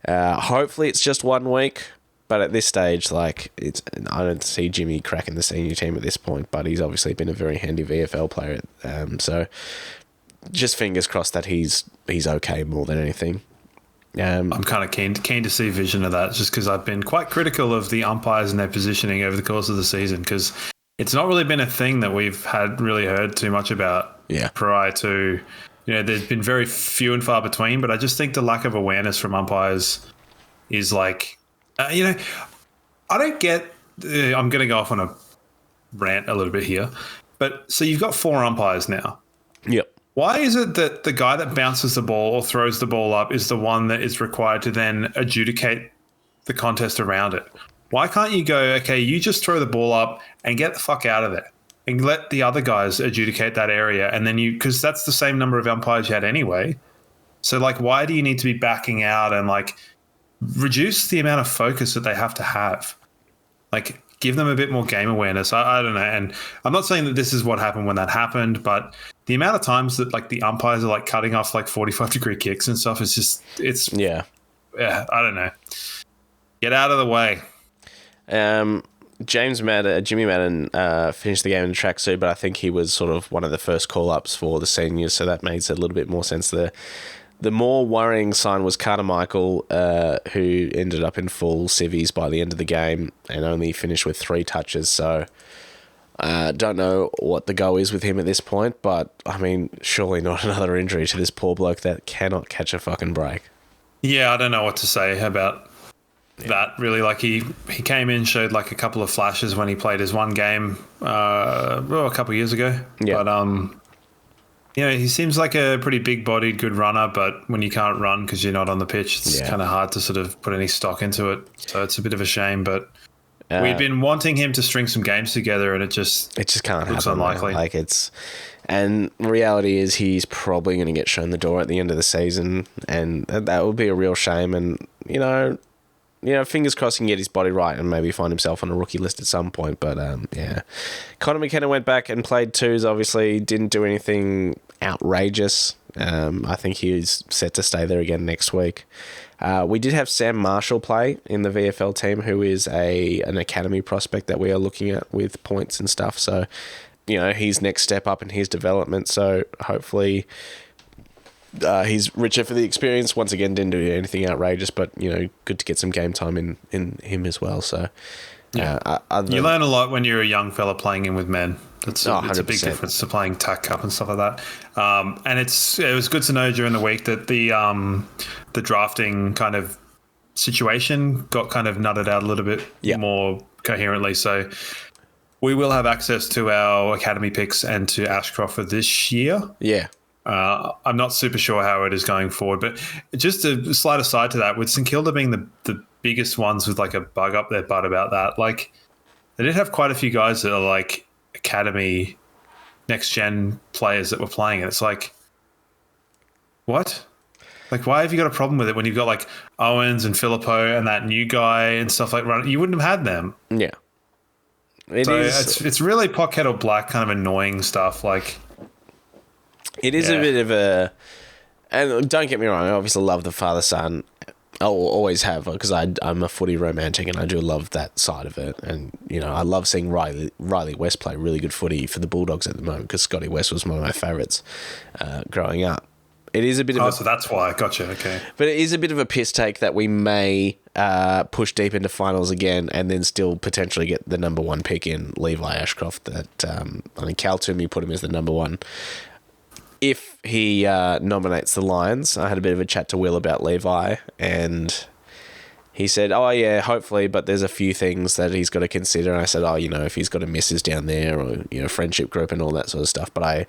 it's just 1 week. But at this stage, like, I don't see Jimmy cracking the senior team at this point, but he's obviously been a very handy VFL player. So just fingers crossed that he's okay more than anything. I'm kind of keen to see vision of that, just because I've been quite critical of the umpires and their positioning over the course of the season, because it's not really been a thing that we've really heard too much about prior to, there's been very few and far between, but I just think the lack of awareness from umpires is like, I don't get, I'm going to go off on a rant a little bit here, but so you've got 4 umpires now. Yep. Why is it that the guy that bounces the ball or throws the ball up is the one that is required to then adjudicate the contest around it? Why can't you go, okay, you just throw the ball up and get the fuck out of there and let the other guys adjudicate that area? And then because that's the same number of umpires you had anyway. So, like, why do you need to be backing out and, like, reduce the amount of focus that they have to have? Like, give them a bit more game awareness. I don't know. And I'm not saying that this is what happened when that happened, but the amount of times that, like, the umpires are, like, cutting off, like, 45-degree kicks and stuff is just, I don't know. Get out of the way. Jimmy Madden finished the game in a tracksuit, but I think he was sort of one of the first call-ups for the seniors, so that makes a little bit more sense there. The more worrying sign was Carter Michael, who ended up in full civvies by the end of the game and only finished with 3 touches, so don't know what the go is with him at this point, but, I mean, surely not another injury to this poor bloke that cannot catch a fucking break. Yeah, I don't know what to say about that, really. Like, he came in, showed, like, a couple of flashes when he played his one game a couple of years ago. Yeah. But, he seems like a pretty big-bodied, good runner, but when you can't run because you're not on the pitch, it's kind of hard to sort of put any stock into it. So it's a bit of a shame, but we've been wanting him to string some games together, and it just can't looks happen. Unlikely. Like, and reality is he's probably going to get shown the door at the end of the season, and that would be a real shame. And, fingers crossed he can get his body right and maybe find himself on a rookie list at some point. But, Connor McKenna went back and played 2s, obviously. Didn't do anything outrageous. I think he's set to stay there again next week. We did have Sam Marshall play in the VFL team, who is an academy prospect that we are looking at with points and stuff. So, his next step up in his development. So, hopefully he's richer for the experience. Once again, didn't do anything outrageous, but, good to get some game time in him as well. So, you learn a lot when you're a young fella playing in with men. It's a big difference to playing TAC Cup and stuff like that. And it was good to know during the week that the drafting kind of situation got kind of nutted out a little bit more coherently. So we will have access to our academy picks and to Ashcroft for this year. Yeah. I'm not super sure how it is going forward, but just a slight aside to that, with St Kilda being the biggest ones with, like, a bug up their butt about that, like, they did have quite a few guys that are, like, academy next gen players that were playing it. It's like, what? Like, why have you got a problem with it when you've got, like, Owens and Filippo and that new guy and stuff like that? You wouldn't have had them. Yeah. It's really pot kettle black kind of annoying stuff. Like, it is a bit of a, and don't get me wrong, I obviously love the father-son. I'll always have, because I'm a footy romantic and I do love that side of it. And, I love seeing Riley West play really good footy for the Bulldogs at the moment, because Scotty West was one of my favourites growing up. It is a bit of so that's why. Gotcha, okay. But it is a bit of a piss take that we may push deep into finals again and then still potentially get the number 1 pick in Levi Ashcroft. Cal Toomey put him as the number 1. If he nominates the Lions, I had a bit of a chat to Will about Levi, and he said, oh, yeah, hopefully, but there's a few things that he's got to consider. And I said, if he's got a missus down there or, friendship group and all that sort of stuff. But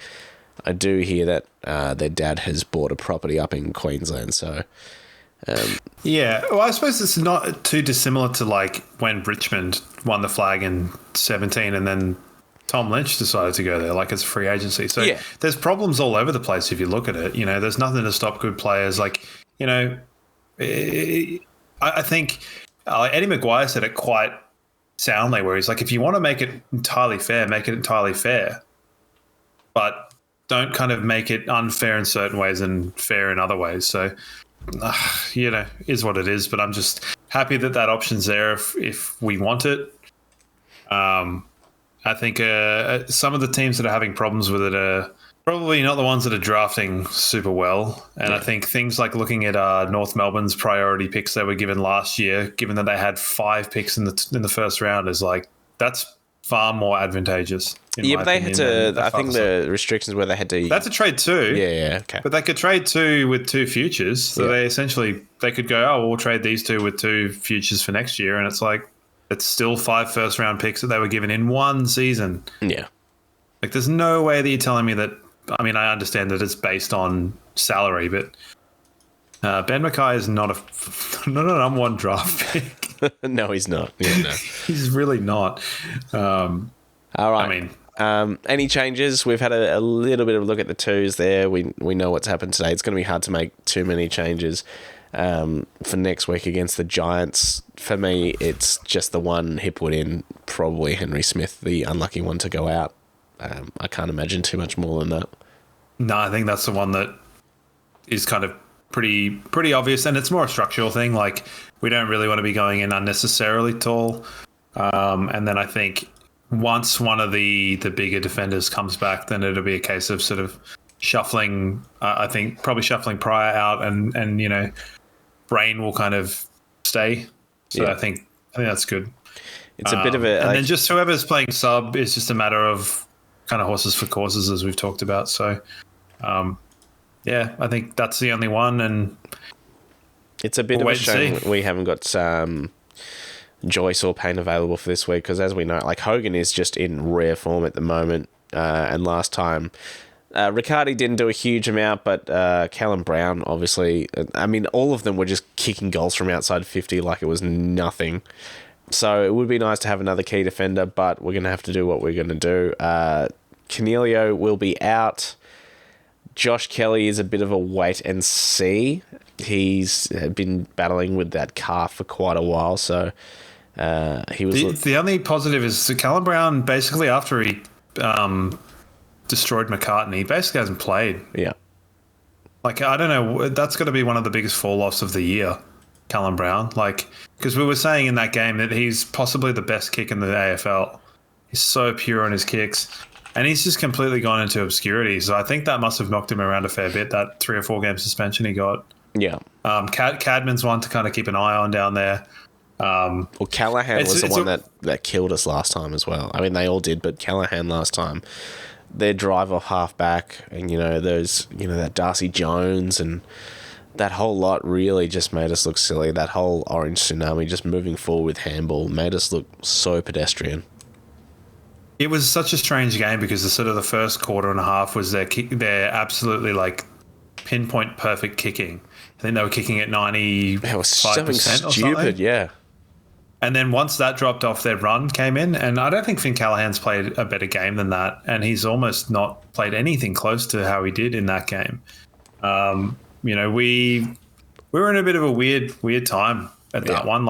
I do hear that their dad has bought a property up in Queensland, so... well, I suppose it's not too dissimilar to, like, when Richmond won the flag in 2017 and then Tom Lynch decided to go there, like, as a free agency. So there's problems all over the place if you look at it. There's nothing to stop good players. Like, I think Eddie Maguire said it quite soundly, where he's like, if you want to make it entirely fair, make it entirely fair. But don't kind of make it unfair in certain ways and fair in other ways. So, is what it is. But I'm just happy that option's there if we want it. I think some of the teams that are having problems with it are probably not the ones that are drafting super well. And I think things like looking at North Melbourne's priority picks they were given last year, given that they had 5 picks in the first round, is like that's far more advantageous. Yeah, but they had to. I think the restrictions where they had to. That's a trade 2. Yeah, okay. But they could trade 2 with 2 futures. So they could go, oh, we'll trade these 2 with 2 futures for next year, and it's like it's still 5 first round picks that they were given in one season. Yeah, like there's no way that you're telling me that. I mean, I understand that it's based on salary, but Ben Mackay is not a number 1 draft pick. No, he's not. Yeah, no. He's really not. All right. I mean, any changes? We've had a little bit of a look at the 2s there. We know what's happened today. It's going to be hard to make too many changes for next week against the Giants. For me, it's just the one Hipwood in, probably Henry Smith, the unlucky one to go out. I can't imagine too much more than that. No, I think that's the one that is kind of pretty obvious, and it's more a structural thing. Like we don't really want to be going in unnecessarily tall. And then I think once one of the bigger defenders comes back, then it'll be a case of sort of shuffling. I think probably shuffling Pryor out, and you know, Brain will kind of stay. So I think that's good. It's a bit of a, and then just whoever's playing sub is just a matter of kind of horses for courses, as we've talked about. So, I think that's the only one, and it's a bit of a shame we haven't got Joyce or Payne available for this week, because as we know, like Hogan is just in rare form at the moment, and last time Riccardi didn't do a huge amount, but Callum Brown, obviously, I mean, all of them were just kicking goals from outside 50 like it was nothing. So it would be nice to have another key defender, but we're going to have to do what we're going to do. Cornelio will be out. Josh Kelly is a bit of a wait and see. He's been battling with that calf for quite a while, so he was... The only positive is Callum Brown, basically after he destroyed McCartney, he basically hasn't played. Yeah. Like, I don't know, that's got to be one of the biggest fall-offs of the year, Callum Brown. Like, because we were saying in that game that he's possibly the best kick in the AFL. He's so pure on his kicks. And he's just completely gone into obscurity. So I think that must have knocked him around a fair bit, that 3 or 4 game suspension he got. Yeah. Cadman's one to kind of keep an eye on down there. Well, Callahan was the one that killed us last time as well. I mean, they all did, but Callahan last time, their drive off half back, and that Darcy Jones and that whole lot really just made us look silly. That whole orange tsunami just moving forward with handball made us look so pedestrian. It was such a strange game because the first quarter and a half was their absolutely like pinpoint perfect kicking. I think they were kicking at 95%. It was something stupid, yeah. And then once that dropped off, their run came in, and I don't think Finn Callahan's played a better game than that, and he's almost not played anything close to how he did in that game. We were in a bit of a weird time at that one,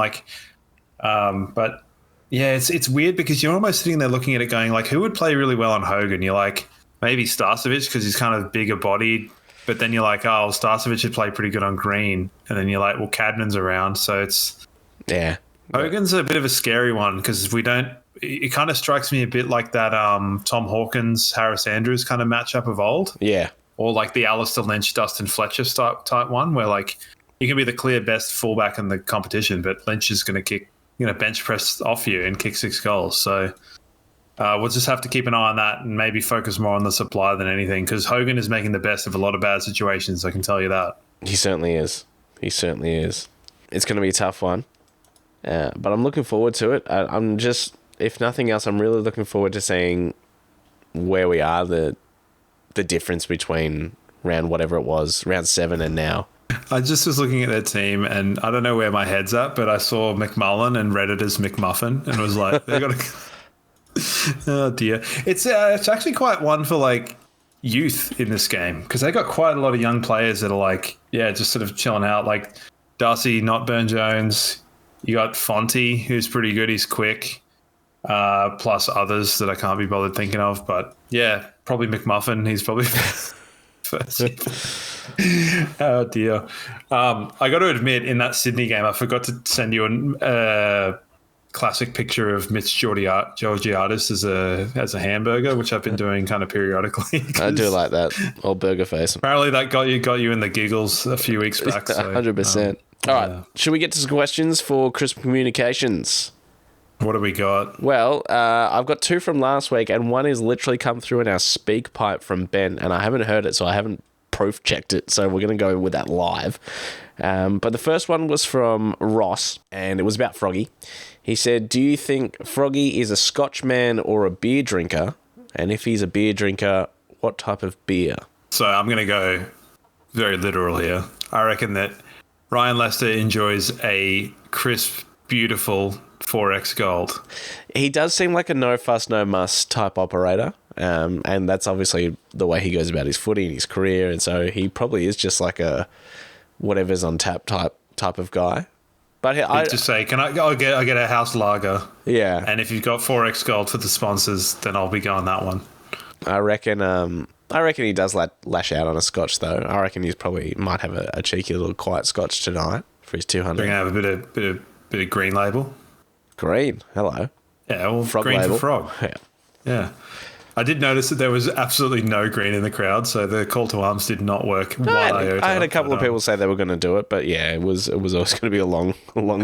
but. Yeah, it's weird because you're almost sitting there looking at it going, like, who would play really well on Hogan? You're like, maybe Starcevic because he's kind of bigger bodied. But then you're like, oh, Starcevic should play pretty good on Green. And then you're like, well, Cadman's around. So it's... Yeah. Hogan's a bit of a scary one because it kind of strikes me a bit like that Tom Hawkins, Harris Andrews kind of matchup of old. Yeah. Or like the Alistair Lynch, Dustin Fletcher type one where, like, you can be the clear best fullback in the competition, but Lynch is going to kick... bench press off you and kick 6 goals. So we'll just have to keep an eye on that and maybe focus more on the supply than anything, because Hogan is making the best of a lot of bad situations, I can tell you that. He certainly is. It's going to be a tough one, but I'm looking forward to it. I'm just, if nothing else, I'm really looking forward to seeing where we are, the difference between round 7 and now. I just was looking at their team, and I don't know where my head's at, but I saw McMullen and read it as McMuffin, and was like, they got to. Oh dear, it's actually quite one for like youth in this game, because they got quite a lot of young players that are like, just sort of chilling out. Like Darcy, not Burn Jones. You got Fonte, who's pretty good. He's quick. Plus others that I can't be bothered thinking of, but yeah, probably McMuffin. He's probably first. Oh dear. I got to admit, in that Sydney game, I forgot to send you a classic picture of Mitch Georgiadis as a hamburger, which I've been doing kind of periodically. I do like that old burger face. Apparently, that got you in the giggles a few weeks back. So, 100%. All right, should we get to some questions for Crisp Communications? What do we got? Well, I've got 2 from last week, and one is literally come through in our speak pipe from Ben, and I haven't heard it, so I haven't proof checked it, so we're going to go with that live. But the first one was from Ross, and it was about Froggy. He said, do you think Froggy is a Scotchman or a beer drinker? And if he's a beer drinker, what type of beer? So I'm going to go very literal here. I reckon that Ryan Lester enjoys a crisp, beautiful 4X Gold. He does seem like a no fuss, no muss type operator. And that's obviously the way he goes about his footy and his career. And so he probably is just like a whatever's on tap type of guy. But I just say, I'll get a house lager. Yeah. And if you've got 4X Gold for the sponsors, then I'll be going that one. I reckon he does lash out on a Scotch though. I reckon he's probably might have a cheeky little quiet Scotch tonight for his 200. We're gonna have a bit of green label. Green, hello. Yeah, well, Frog green label. for Frog. Yeah. I did notice that there was absolutely no green in the crowd, so the call to arms did not work. I had a couple of people say they were going to do it, but yeah, it was always going to be a long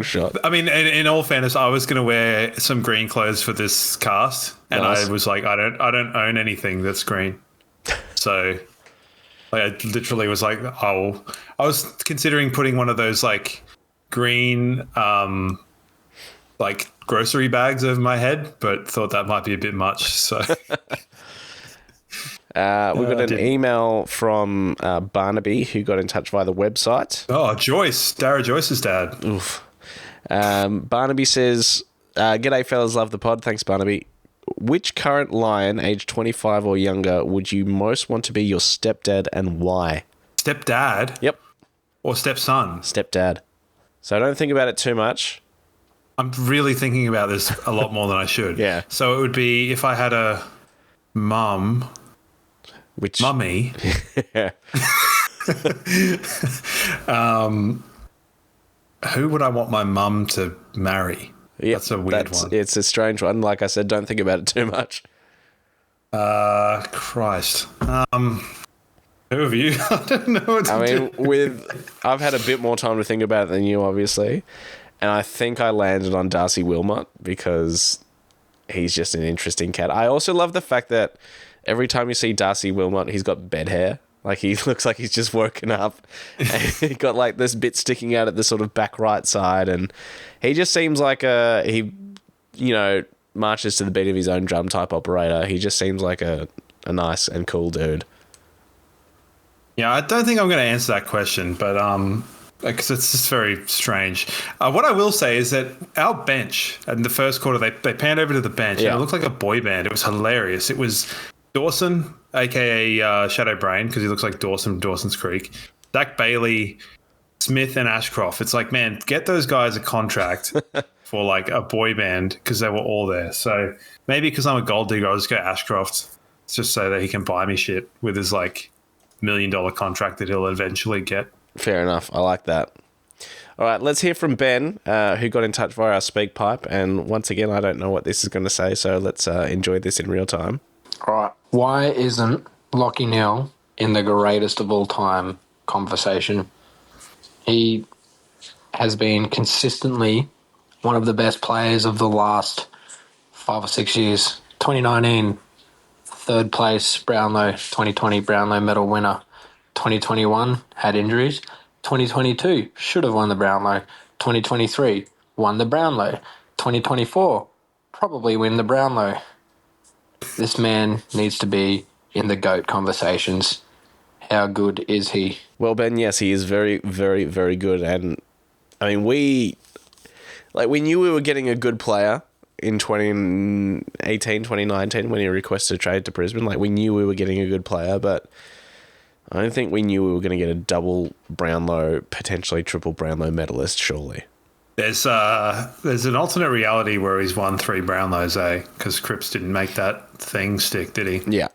shot. I mean, in all fairness, I was going to wear some green clothes for this cast, and Nice. I was like, I don't own anything that's green, so I literally was like, I was considering putting one of those like green like grocery bags over my head, but thought that might be a bit much. So we got an email from Barnaby who got in touch via the website. Oh, Joyce, Dara Joyce's dad. Oof. Barnaby says, "G'day fellas, love the pod. Thanks, Barnaby. Which current Lion, aged 25 or younger, would you most want to be your stepdad and why?" Stepdad? Yep, Or stepson? stepdad. So don't think about it too much. I'm really thinking about this a lot more than I should. Yeah. So it would be if I had a mummy. Yeah. Who would I want my mum to marry? Yep, That's a weird one. It's a strange one. Like I said, don't think about it too much. Christ. Who have you? I don't know what to do. I've had a bit more time to think about it than you, obviously. And I think I landed on Darcy Wilmot because he's just an interesting cat. I also love the fact that every time you see Darcy Wilmot, he's got bed hair. Like, he looks like he's just woken up. And he got, like, this bit sticking out at the sort of back right side. And he just seems like he marches to the beat of his own drum type operator. He just seems like a nice and cool dude. Yeah, I don't think I'm going to answer that question, but because it's just very strange. What I will say is that our bench in the first quarter, they panned over to the bench, and it looked like a boy band. It was hilarious. It was Dawson, aka Shadow Brain, because he looks like Dawson from Dawson's Creek, Zach Bailey, Smith, and Ashcroft. It's like, man, get those guys a contract for like a boy band because they were all there. So maybe because I'm a gold digger, I'll just go Ashcroft just so that he can buy me shit with his like $1 million contract that he'll eventually get. Fair enough. I like that. All right, let's hear from Ben, who got in touch via our speak pipe. And once again, I don't know what this is going to say, so let's enjoy this in real time. All right. Why isn't Lockie Neal in the greatest of all time conversation? He has been consistently one of the best players of the last 5 or 6 years. 2019, third place Brownlow, 2020 Brownlow medal winner. 2021 had injuries. 2022 should have won the Brownlow. 2023 won the Brownlow. 2024 probably win the Brownlow. This man needs to be in the GOAT conversations. How good is he? Well, Ben, yes, he is very, very, very good. And I mean, we knew we were getting a good player in 2018, 2019 when he requested a trade to Brisbane. Like, we knew we were getting a good player, but I don't think we knew we were going to get a double Brownlow, potentially triple Brownlow medalist, surely. There's an alternate reality where he's won 3 Brownlows, because Cripps didn't make that thing stick, did he? Yeah.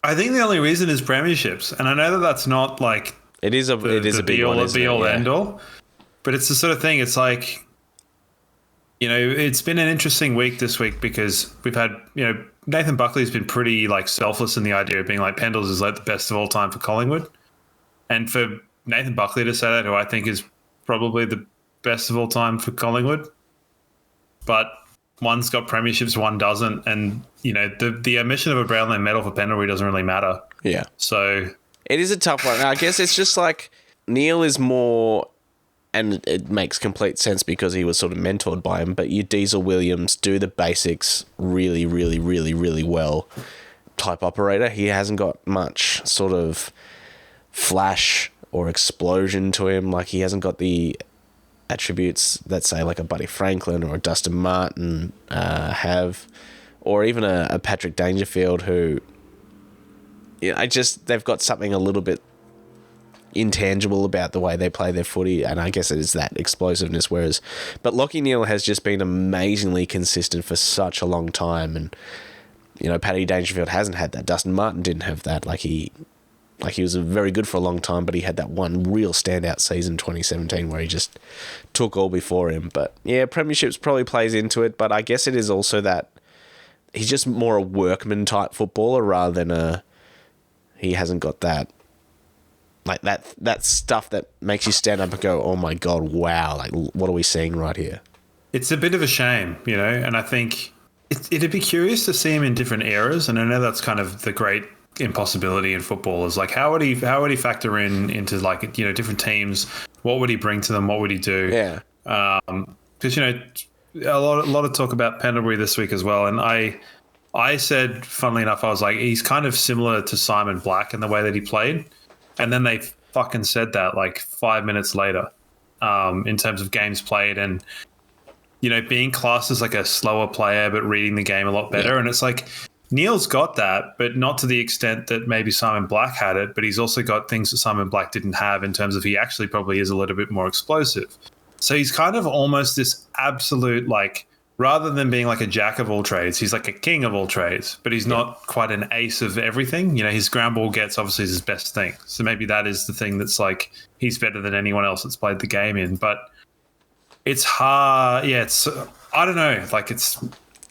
I think the only reason is premierships, and I know that that's not like It is a big be one, all isn't be it? all Yeah. end all, but it's the sort of thing. It's like, it's been an interesting week this week because we've had Nathan Buckley's been pretty like selfless in the idea of being like Pendles is like the best of all time for Collingwood, and for Nathan Buckley to say that, who I think is probably the best of all time for Collingwood, but one's got premierships, one doesn't, and the omission of a Brownlow medal for Pendlebury doesn't really matter. Yeah. So It is a tough one. I guess it's just like Neil is more, and it makes complete sense because he was sort of mentored by him, but you Diesel Williams do the basics really, really, really, really well type operator. He hasn't got much sort of flash or explosion to him. Like, he hasn't got the attributes that, say, like a Buddy Franklin or a Dustin Martin have, or even a Patrick Dangerfield, who, they've got something a little bit intangible about the way they play their footy, and I guess it is that explosiveness. But Lachie Neale has just been amazingly consistent for such a long time, and Paddy Dangerfield hasn't had that. Dustin Martin didn't have that. He was very good for a long time, but he had that one real standout season, 2017, where he just took all before him. But yeah, premierships probably plays into it, but I guess it is also that he's just more a workman type footballer rather than he hasn't got that, like that stuff that makes you stand up and go, oh my God, wow, like what are we seeing right here? it's a bit of a shame, and I think it'd be curious to see him in different eras. And I know that's kind of the great impossibility in football is like, how would he factor into like, different teams? What would he bring to them? What would he do? Yeah. Because, a lot of talk about Pendlebury this week as well. And I said, funnily enough, I was like, he's kind of similar to Simon Black in the way that he played. And then they fucking said that like 5 minutes later, in terms of games played and, being classed as like a slower player, but reading the game a lot better. Yeah. And it's like, Neil's got that, but not to the extent that maybe Simon Black had it, but he's also got things that Simon Black didn't have in terms of he actually probably is a little bit more explosive. So he's kind of almost this absolute, like, rather than being like a jack of all trades, he's like a king of all trades, but he's not quite an ace of everything. His ground ball gets obviously is his best thing. So maybe that is the thing that's like, he's better than anyone else that's played the game in, but it's hard. Yeah. I don't know. Like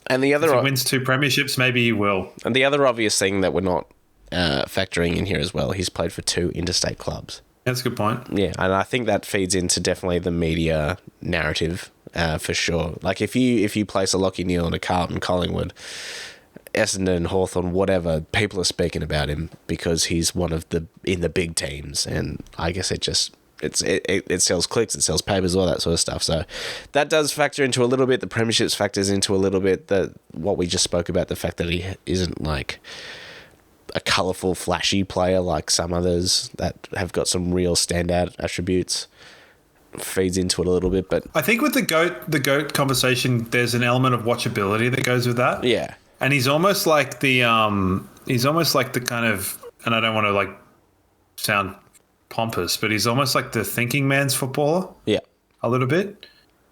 and the other, if he wins 2 premierships, maybe he will. And the other obvious thing that we're not factoring in here as well, he's played for 2 interstate clubs. That's a good point. Yeah, and I think that feeds into definitely the media narrative for sure. Like if you place a Lachie Neale in a Carlton, Collingwood, Essendon, Hawthorn, whatever, people are speaking about him because he's one of in the big teams, and I guess it sells clicks, it sells papers, all that sort of stuff. So that does factor into a little bit. The premierships factors into a little bit. What we just spoke about, the fact that he isn't like a colourful, flashy player like some others that have got some real standout attributes, feeds into it a little bit. But I think with the GOAT conversation, there's an element of watchability that goes with that. Yeah, and he's almost like the kind of, and I don't want to like sound pompous, but he's almost like the thinking man's footballer. Yeah, a little bit,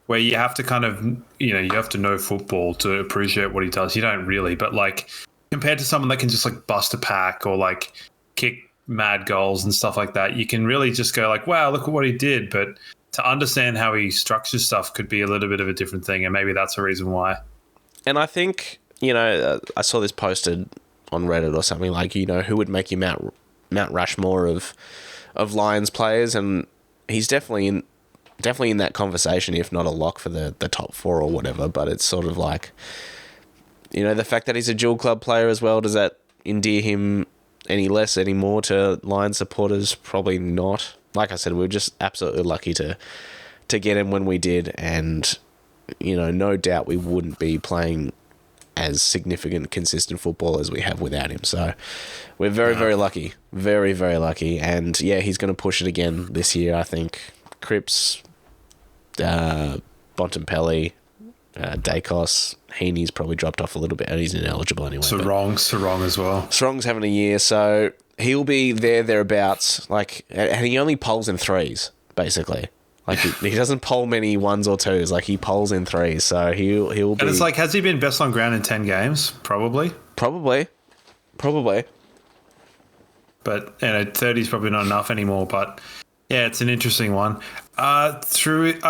where you have to kind of, you have to know football to appreciate what he does. You don't really, but like compared to someone that can just like bust a pack or like kick mad goals and stuff like that, you can really just go like, wow, look at what he did. But to understand how he structures stuff could be a little bit of a different thing, and maybe that's a reason why. And I think, I saw this posted on Reddit or something like, who would make you Mount Rushmore of Lions players, and he's definitely in that conversation, if not a lock for the top 4 or whatever. But it's sort of like, the fact that he's a dual club player as well, does that endear him any less, any more to Lions supporters? Probably not. Like I said, we were just absolutely lucky to get him when we did, and no doubt we wouldn't be playing as significant, consistent football as we have without him. So we're very, very lucky. Very, very lucky. And yeah, he's going to push it again this year, I think. Cripps, Bontempelli, Dacos, Heaney's probably dropped off a little bit, and he's ineligible anyway. Sarong as well. Sarong's having a year, so he'll be thereabouts. Like, and he only polls in 3s, basically. Like he doesn't poll many 1s or 2s. Like he polls in 3s, so he'll be. And it's like, has he been best on ground in 10 games? Probably. but 30 is probably not enough anymore. But yeah, it's an interesting one. I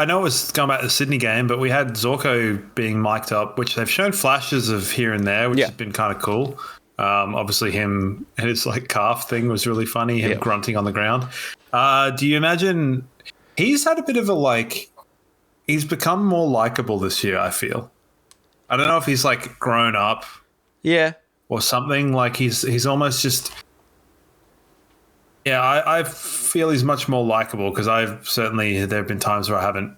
know it was going back to the Sydney game, but we had Zorko being mic'd up, which they've shown flashes of here and there, which has been kind of cool. Obviously, his like calf thing was really funny. Him grunting on the ground. Do you imagine he's had a bit of he's become more likable this year? I feel. I don't know if he's like grown up, or something. Like he's almost just. Yeah, I feel he's much more likable because there have been times where I haven't.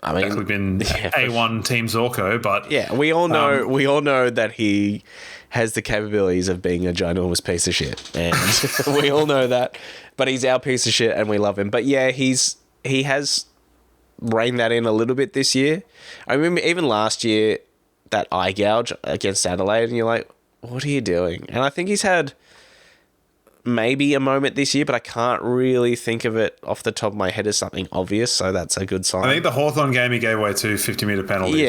Exactly been A1 Team Zorko, but we all know that he has the capabilities of being a ginormous piece of shit, and we all know that. But he's our piece of shit, and we love him. But yeah, he has reined that in a little bit this year. I remember even last year that eye gouge against Adelaide, and you're like, what are you doing? And I think he's had maybe a moment this year, but I can't really think of it off the top of my head as something obvious, so that's a good sign. I think the Hawthorn game he gave away 2 50-metre penalties.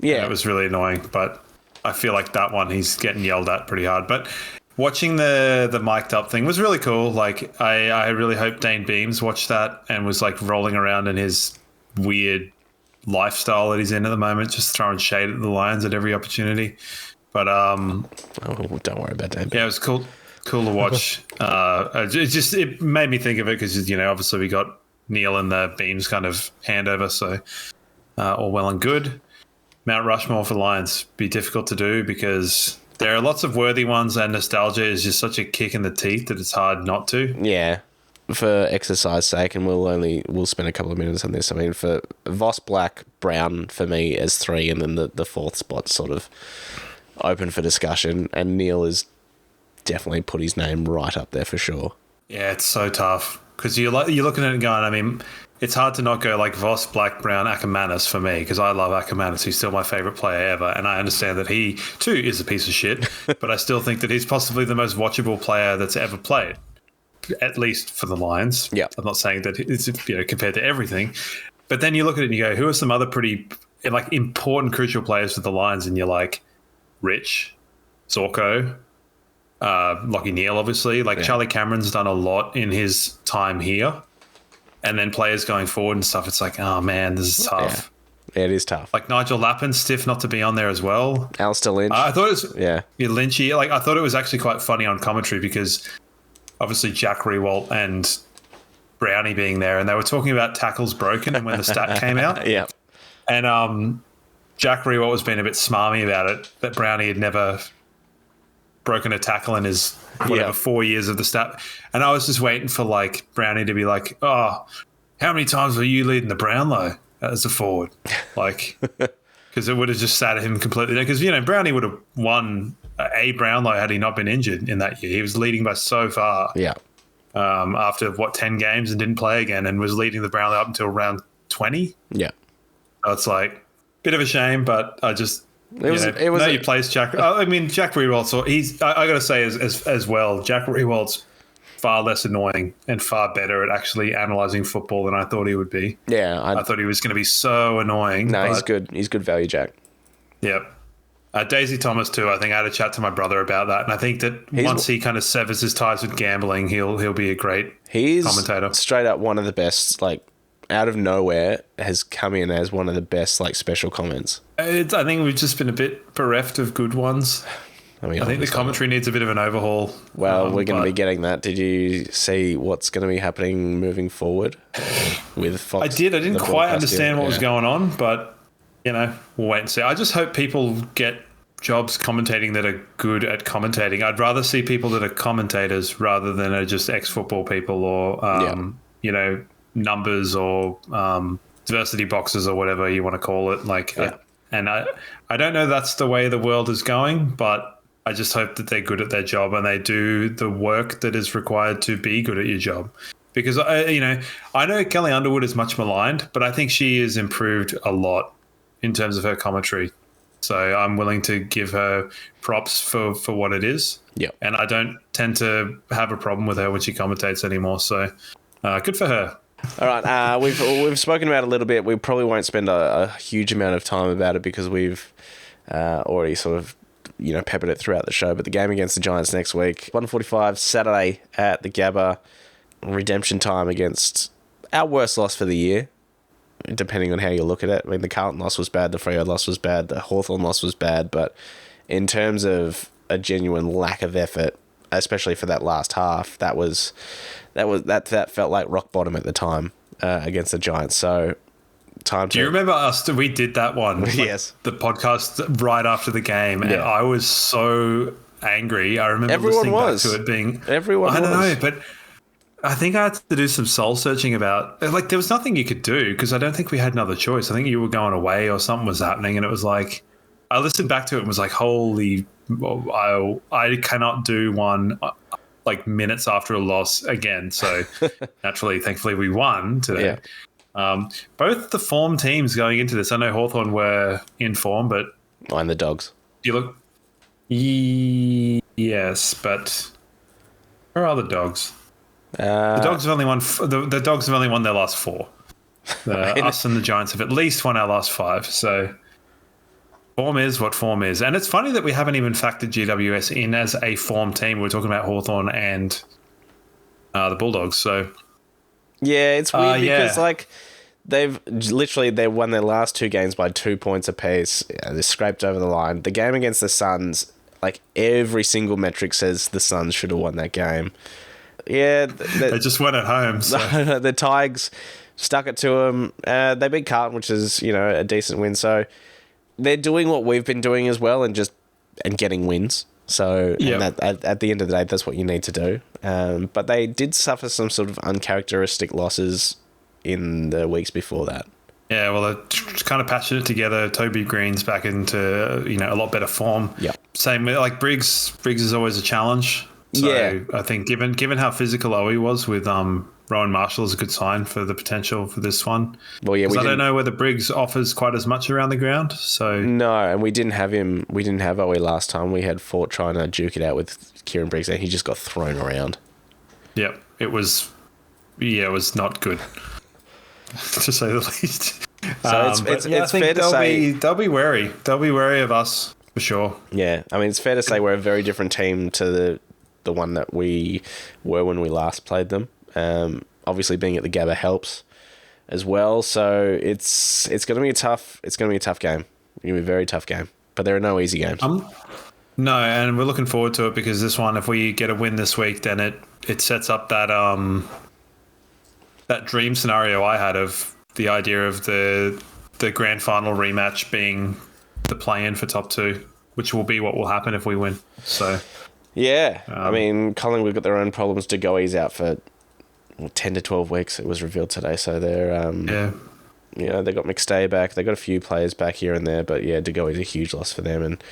Yeah. It was really annoying, but I feel like that one he's getting yelled at pretty hard. But watching the mic'd up thing was really cool. Like I really hope Dane Beams watched that and was like rolling around in his weird lifestyle that he's in at the moment, just throwing shade at the Lions at every opportunity. But don't worry about Dane Beams. Yeah, it was cool to watch. It made me think of it because obviously we got Neil and the Beams kind of handover, so all well and good. Mount Rushmore for Lions be difficult to do because there are lots of worthy ones, and nostalgia is just such a kick in the teeth that it's hard not to. Yeah, for exercise sake, and we'll spend a couple of minutes on this. I mean, for Voss, Black, Brown for me as 3, and then the fourth spot sort of open for discussion, and Neil is definitely put his name right up there for sure. Yeah, it's so tough because you're looking at it and going, I mean, it's hard to not go like Voss, Black, Brown, Ackermanis for me because I love Ackermanis. He's still my favourite player ever, and I understand that he too is a piece of shit, but I still think that he's possibly the most watchable player that's ever played, at least for the Lions. Yeah, I'm not saying that it's compared to everything, but then you look at it and you go, who are some other pretty important crucial players for the Lions? And you're like, Rich, Zorko, Lockie Neal, obviously. Charlie Cameron's done a lot in his time here. And then players going forward and stuff, it's like, oh, man, this is tough. Yeah, it is tough. Like Nigel Lappin, stiff not to be on there as well. Alistair Lynch. I thought it was Lynchy. I thought it was actually quite funny on commentary because obviously Jack Rewalt and Brownie being there, and they were talking about tackles broken and when the stat came out. Yeah. And Jack Rewalt was being a bit smarmy about it, that Brownie had never broken a tackle in his 4 years of the stat. And I was just waiting for Brownie to be like, oh, how many times were you leading the Brownlow as a forward? Because it would have just sat him completely there. Because, Brownie would have won a Brownlow had he not been injured in that year. He was leading by so far. Yeah. After 10 games and didn't play again and was leading the Brownlow up until round 20. Yeah. So it's bit of a shame, but I just... He plays Jack. I mean, Jack Rewalt's. I got to say as well. Jack Rewalt's far less annoying and far better at actually analysing football than I thought he would be. Yeah, I thought he was going to be so annoying. No, he's good. He's good value, Jack. Yep. Daisy Thomas too. I think I had a chat to my brother about that, and I think that once he kind of severs his ties with gambling, he'll be a great commentator. Straight up one of the best. Out of nowhere, has come in as one of the best special comments. I think we've just been a bit bereft of good ones. I think the commentary needs a bit of an overhaul. Well, we're going to be getting that. Did you see what's going to be happening moving forward with Fox? I did. I didn't quite understand what was going on, but we'll wait and see. I just hope people get jobs commentating that are good at commentating. I'd rather see people that are commentators rather than are just ex-football people or numbers or diversity boxes or whatever you want to call it. I don't know that's the way the world is going, but I just hope that they're good at their job and they do the work that is required to be good at your job. Because I know Kelly Underwood is much maligned, but I think she has improved a lot in terms of her commentary. So I'm willing to give her props for what it is. Yeah. And I don't tend to have a problem with her when she commentates anymore. So good for her. All right, we've spoken about it a little bit. We probably won't spend a huge amount of time about it because we've already sort of peppered it throughout the show. But the game against the Giants next week, 1:45 Saturday at the Gabba, redemption time against our worst loss for the year, depending on how you look at it. I mean, the Carlton loss was bad, the Freo loss was bad, the Hawthorn loss was bad, but in terms of a genuine lack of effort, especially for that last half, that felt like rock bottom at the time against the Giants. So, Do you remember us? We did that one. Yes. The podcast right after the game, and Yeah. I was so angry. I remember Everyone listening was. back to it being. Everyone I don't was. know, but I think I had to do some soul searching about. Like, there was nothing you could do because I don't think we had another choice. I think you were going away or something was happening, and it was like I listened back to it and was like, "Holy, I cannot do one." Like minutes after a loss again. So naturally, thankfully, we won today. Yeah. Both the form teams going into this, I know Hawthorn were in form, but Mind the Dogs. you look. Yes, but where are the Dogs? The Dogs have only won. The Dogs have only won their last 4. Us and the Giants have at least won our last 5. So form is what form is, and it's funny that we haven't even factored GWS in as a form team. We're talking about Hawthorn and the Bulldogs. So Yeah, it's weird because yeah. they won their last 2 games by 2 points apiece. They scraped over the line. The game against the Suns, like every single metric says the Suns should have won that game. Yeah, they just went at home. So. the Tigers stuck it to them. They beat Carlton, which is a decent win. So they're doing what we've been doing as well, and getting wins. So Yep. and at the end of the day, that's what you need to do. But they did suffer some sort of uncharacteristic losses in the weeks before that. Yeah, well, they're kind of patching it together. Toby Green's back into a lot better form. Yeah. Same with like Briggs. Briggs is always a challenge. So Yeah. I think given how physical Owie was with Rowan Marshall is a good sign for the potential for this one. Well, yeah, 'Cause I don't know whether Briggs offers quite as much around the ground. So No, and we didn't have him. We didn't have Owie last time. We had Fort trying to duke it out with Kieran Briggs, and he just got thrown around. yeah, it was not good to say the least. So it's I think fair to say they'll be wary. They'll be wary of us for sure. Yeah, I mean, it's fair to say we're a very different team to the one that we were when we last played them. Obviously, being at the Gabba helps as well. So it's going to be a tough game. It's going to be a very tough game. But there are no easy games. No, and we're looking forward to it because this one, if we get a win this week, then it sets up that that dream scenario I had of the idea of the grand final rematch being the play-in for top 2, which will be what will happen if we win. So. Yeah, I mean, Collingwood got their own problems. De Goey's out for 10 to 12 weeks. It was revealed today, so they're they got McStay back. They got a few players back here and there, but yeah, De Goey's a huge loss for them. And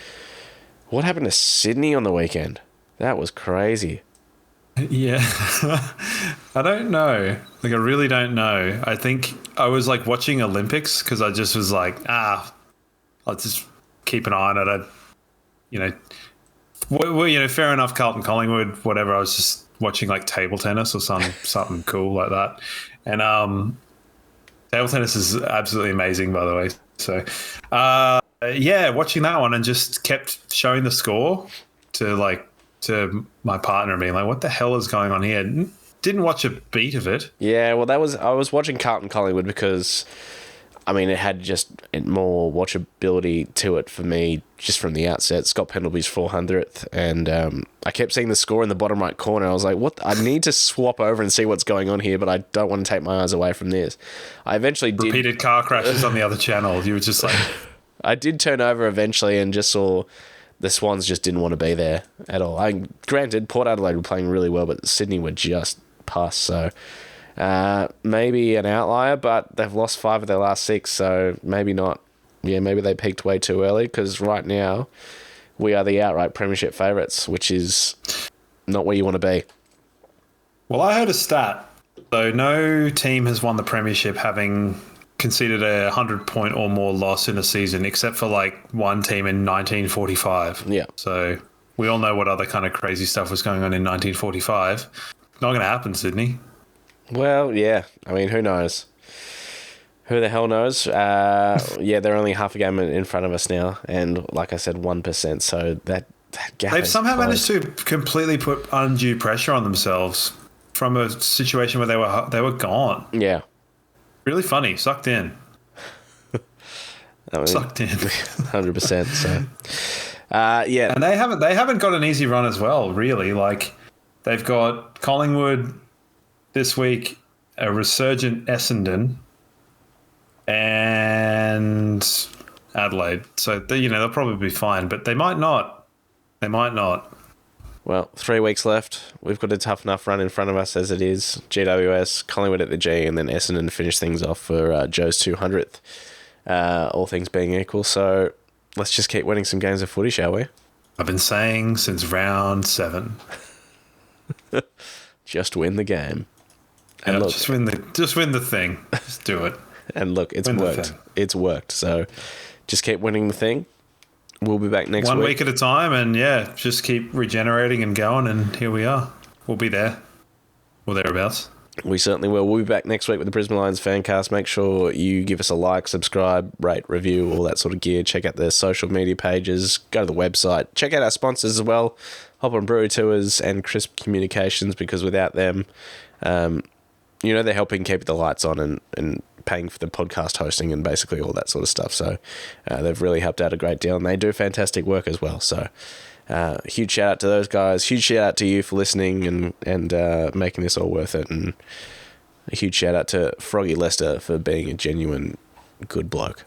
what happened to Sydney on the weekend? That was crazy. Yeah, I don't know. Like, I really don't know. I think I was like watching Olympics because I just was like, I'll just keep an eye on it. Well, fair enough. Carlton, Collingwood, whatever. I was just watching like table tennis or something cool like that. And table tennis is absolutely amazing, by the way. So, watching that one and just kept showing the score to my partner and being like, "What the hell is going on here?" Didn't watch a beat of it. Yeah, well, I was watching Carlton Collingwood because, I mean, it had just more watchability to it for me just from the outset. Scott Pendleby's 400th, and I kept seeing the score in the bottom right corner. I was like, what? I need to swap over and see what's going on here, but I don't want to take my eyes away from this. I eventually did. Repeated car crashes on the other channel. You were just like... I did turn over eventually and just saw the Swans just didn't want to be there at all. Granted, Port Adelaide were playing really well, but Sydney were just pus, so... maybe an outlier, but they've lost 5 of their last 6, so maybe not. Yeah, maybe they peaked way too early, because right now we are the outright premiership favourites, which is not where you want to be. Well, I heard a stat. So no team has won the premiership having conceded a 100-point or more loss in a season, except for like one team in 1945. Yeah. So we all know what other kind of crazy stuff was going on in 1945. Not going to happen, Sydney. Well, yeah. I mean, who knows? Who the hell knows? Yeah, they're only half a game in front of us now, and like I said, 1%. So that gap. They've is somehow closed. managed to completely put undue pressure on themselves from a situation where they were gone. Yeah. Really funny, sucked in, I mean, sucked in. 100%. So, yeah. And they haven't got an easy run as well, really. Like, they've got Collingwood this week, a resurgent Essendon, and Adelaide. So they'll probably be fine, but they might not. They might not. Well, 3 weeks left. We've got a tough enough run in front of us as it is. GWS, Collingwood at the G, and then Essendon to finish things off for Joe's 200th. All things being equal. So let's just keep winning some games of footy, shall we? I've been saying since round 7. Just win the game. And Yeah, look, just win the thing. Just do it. and look, it's win the worked. thing. It's worked. So just keep winning the thing. We'll be back next One week. week at a time, and just keep regenerating and going, and here we are. We'll be there. Or thereabouts. We certainly will. We'll be back next week with the Brisbane Lions Fancast. Make sure you give us a like, subscribe, rate, review, all that sort of gear. Check out their social media pages. Go to the website. Check out our sponsors as well. Hop on Brewery Tours and Crisp Communications, because without them, they're helping keep the lights on and paying for the podcast hosting and basically all that sort of stuff. So they've really helped out a great deal, and they do fantastic work as well. So huge shout out to those guys. Huge shout out to you for listening and making this all worth it. And a huge shout out to Froggy Lester for being a genuine good bloke.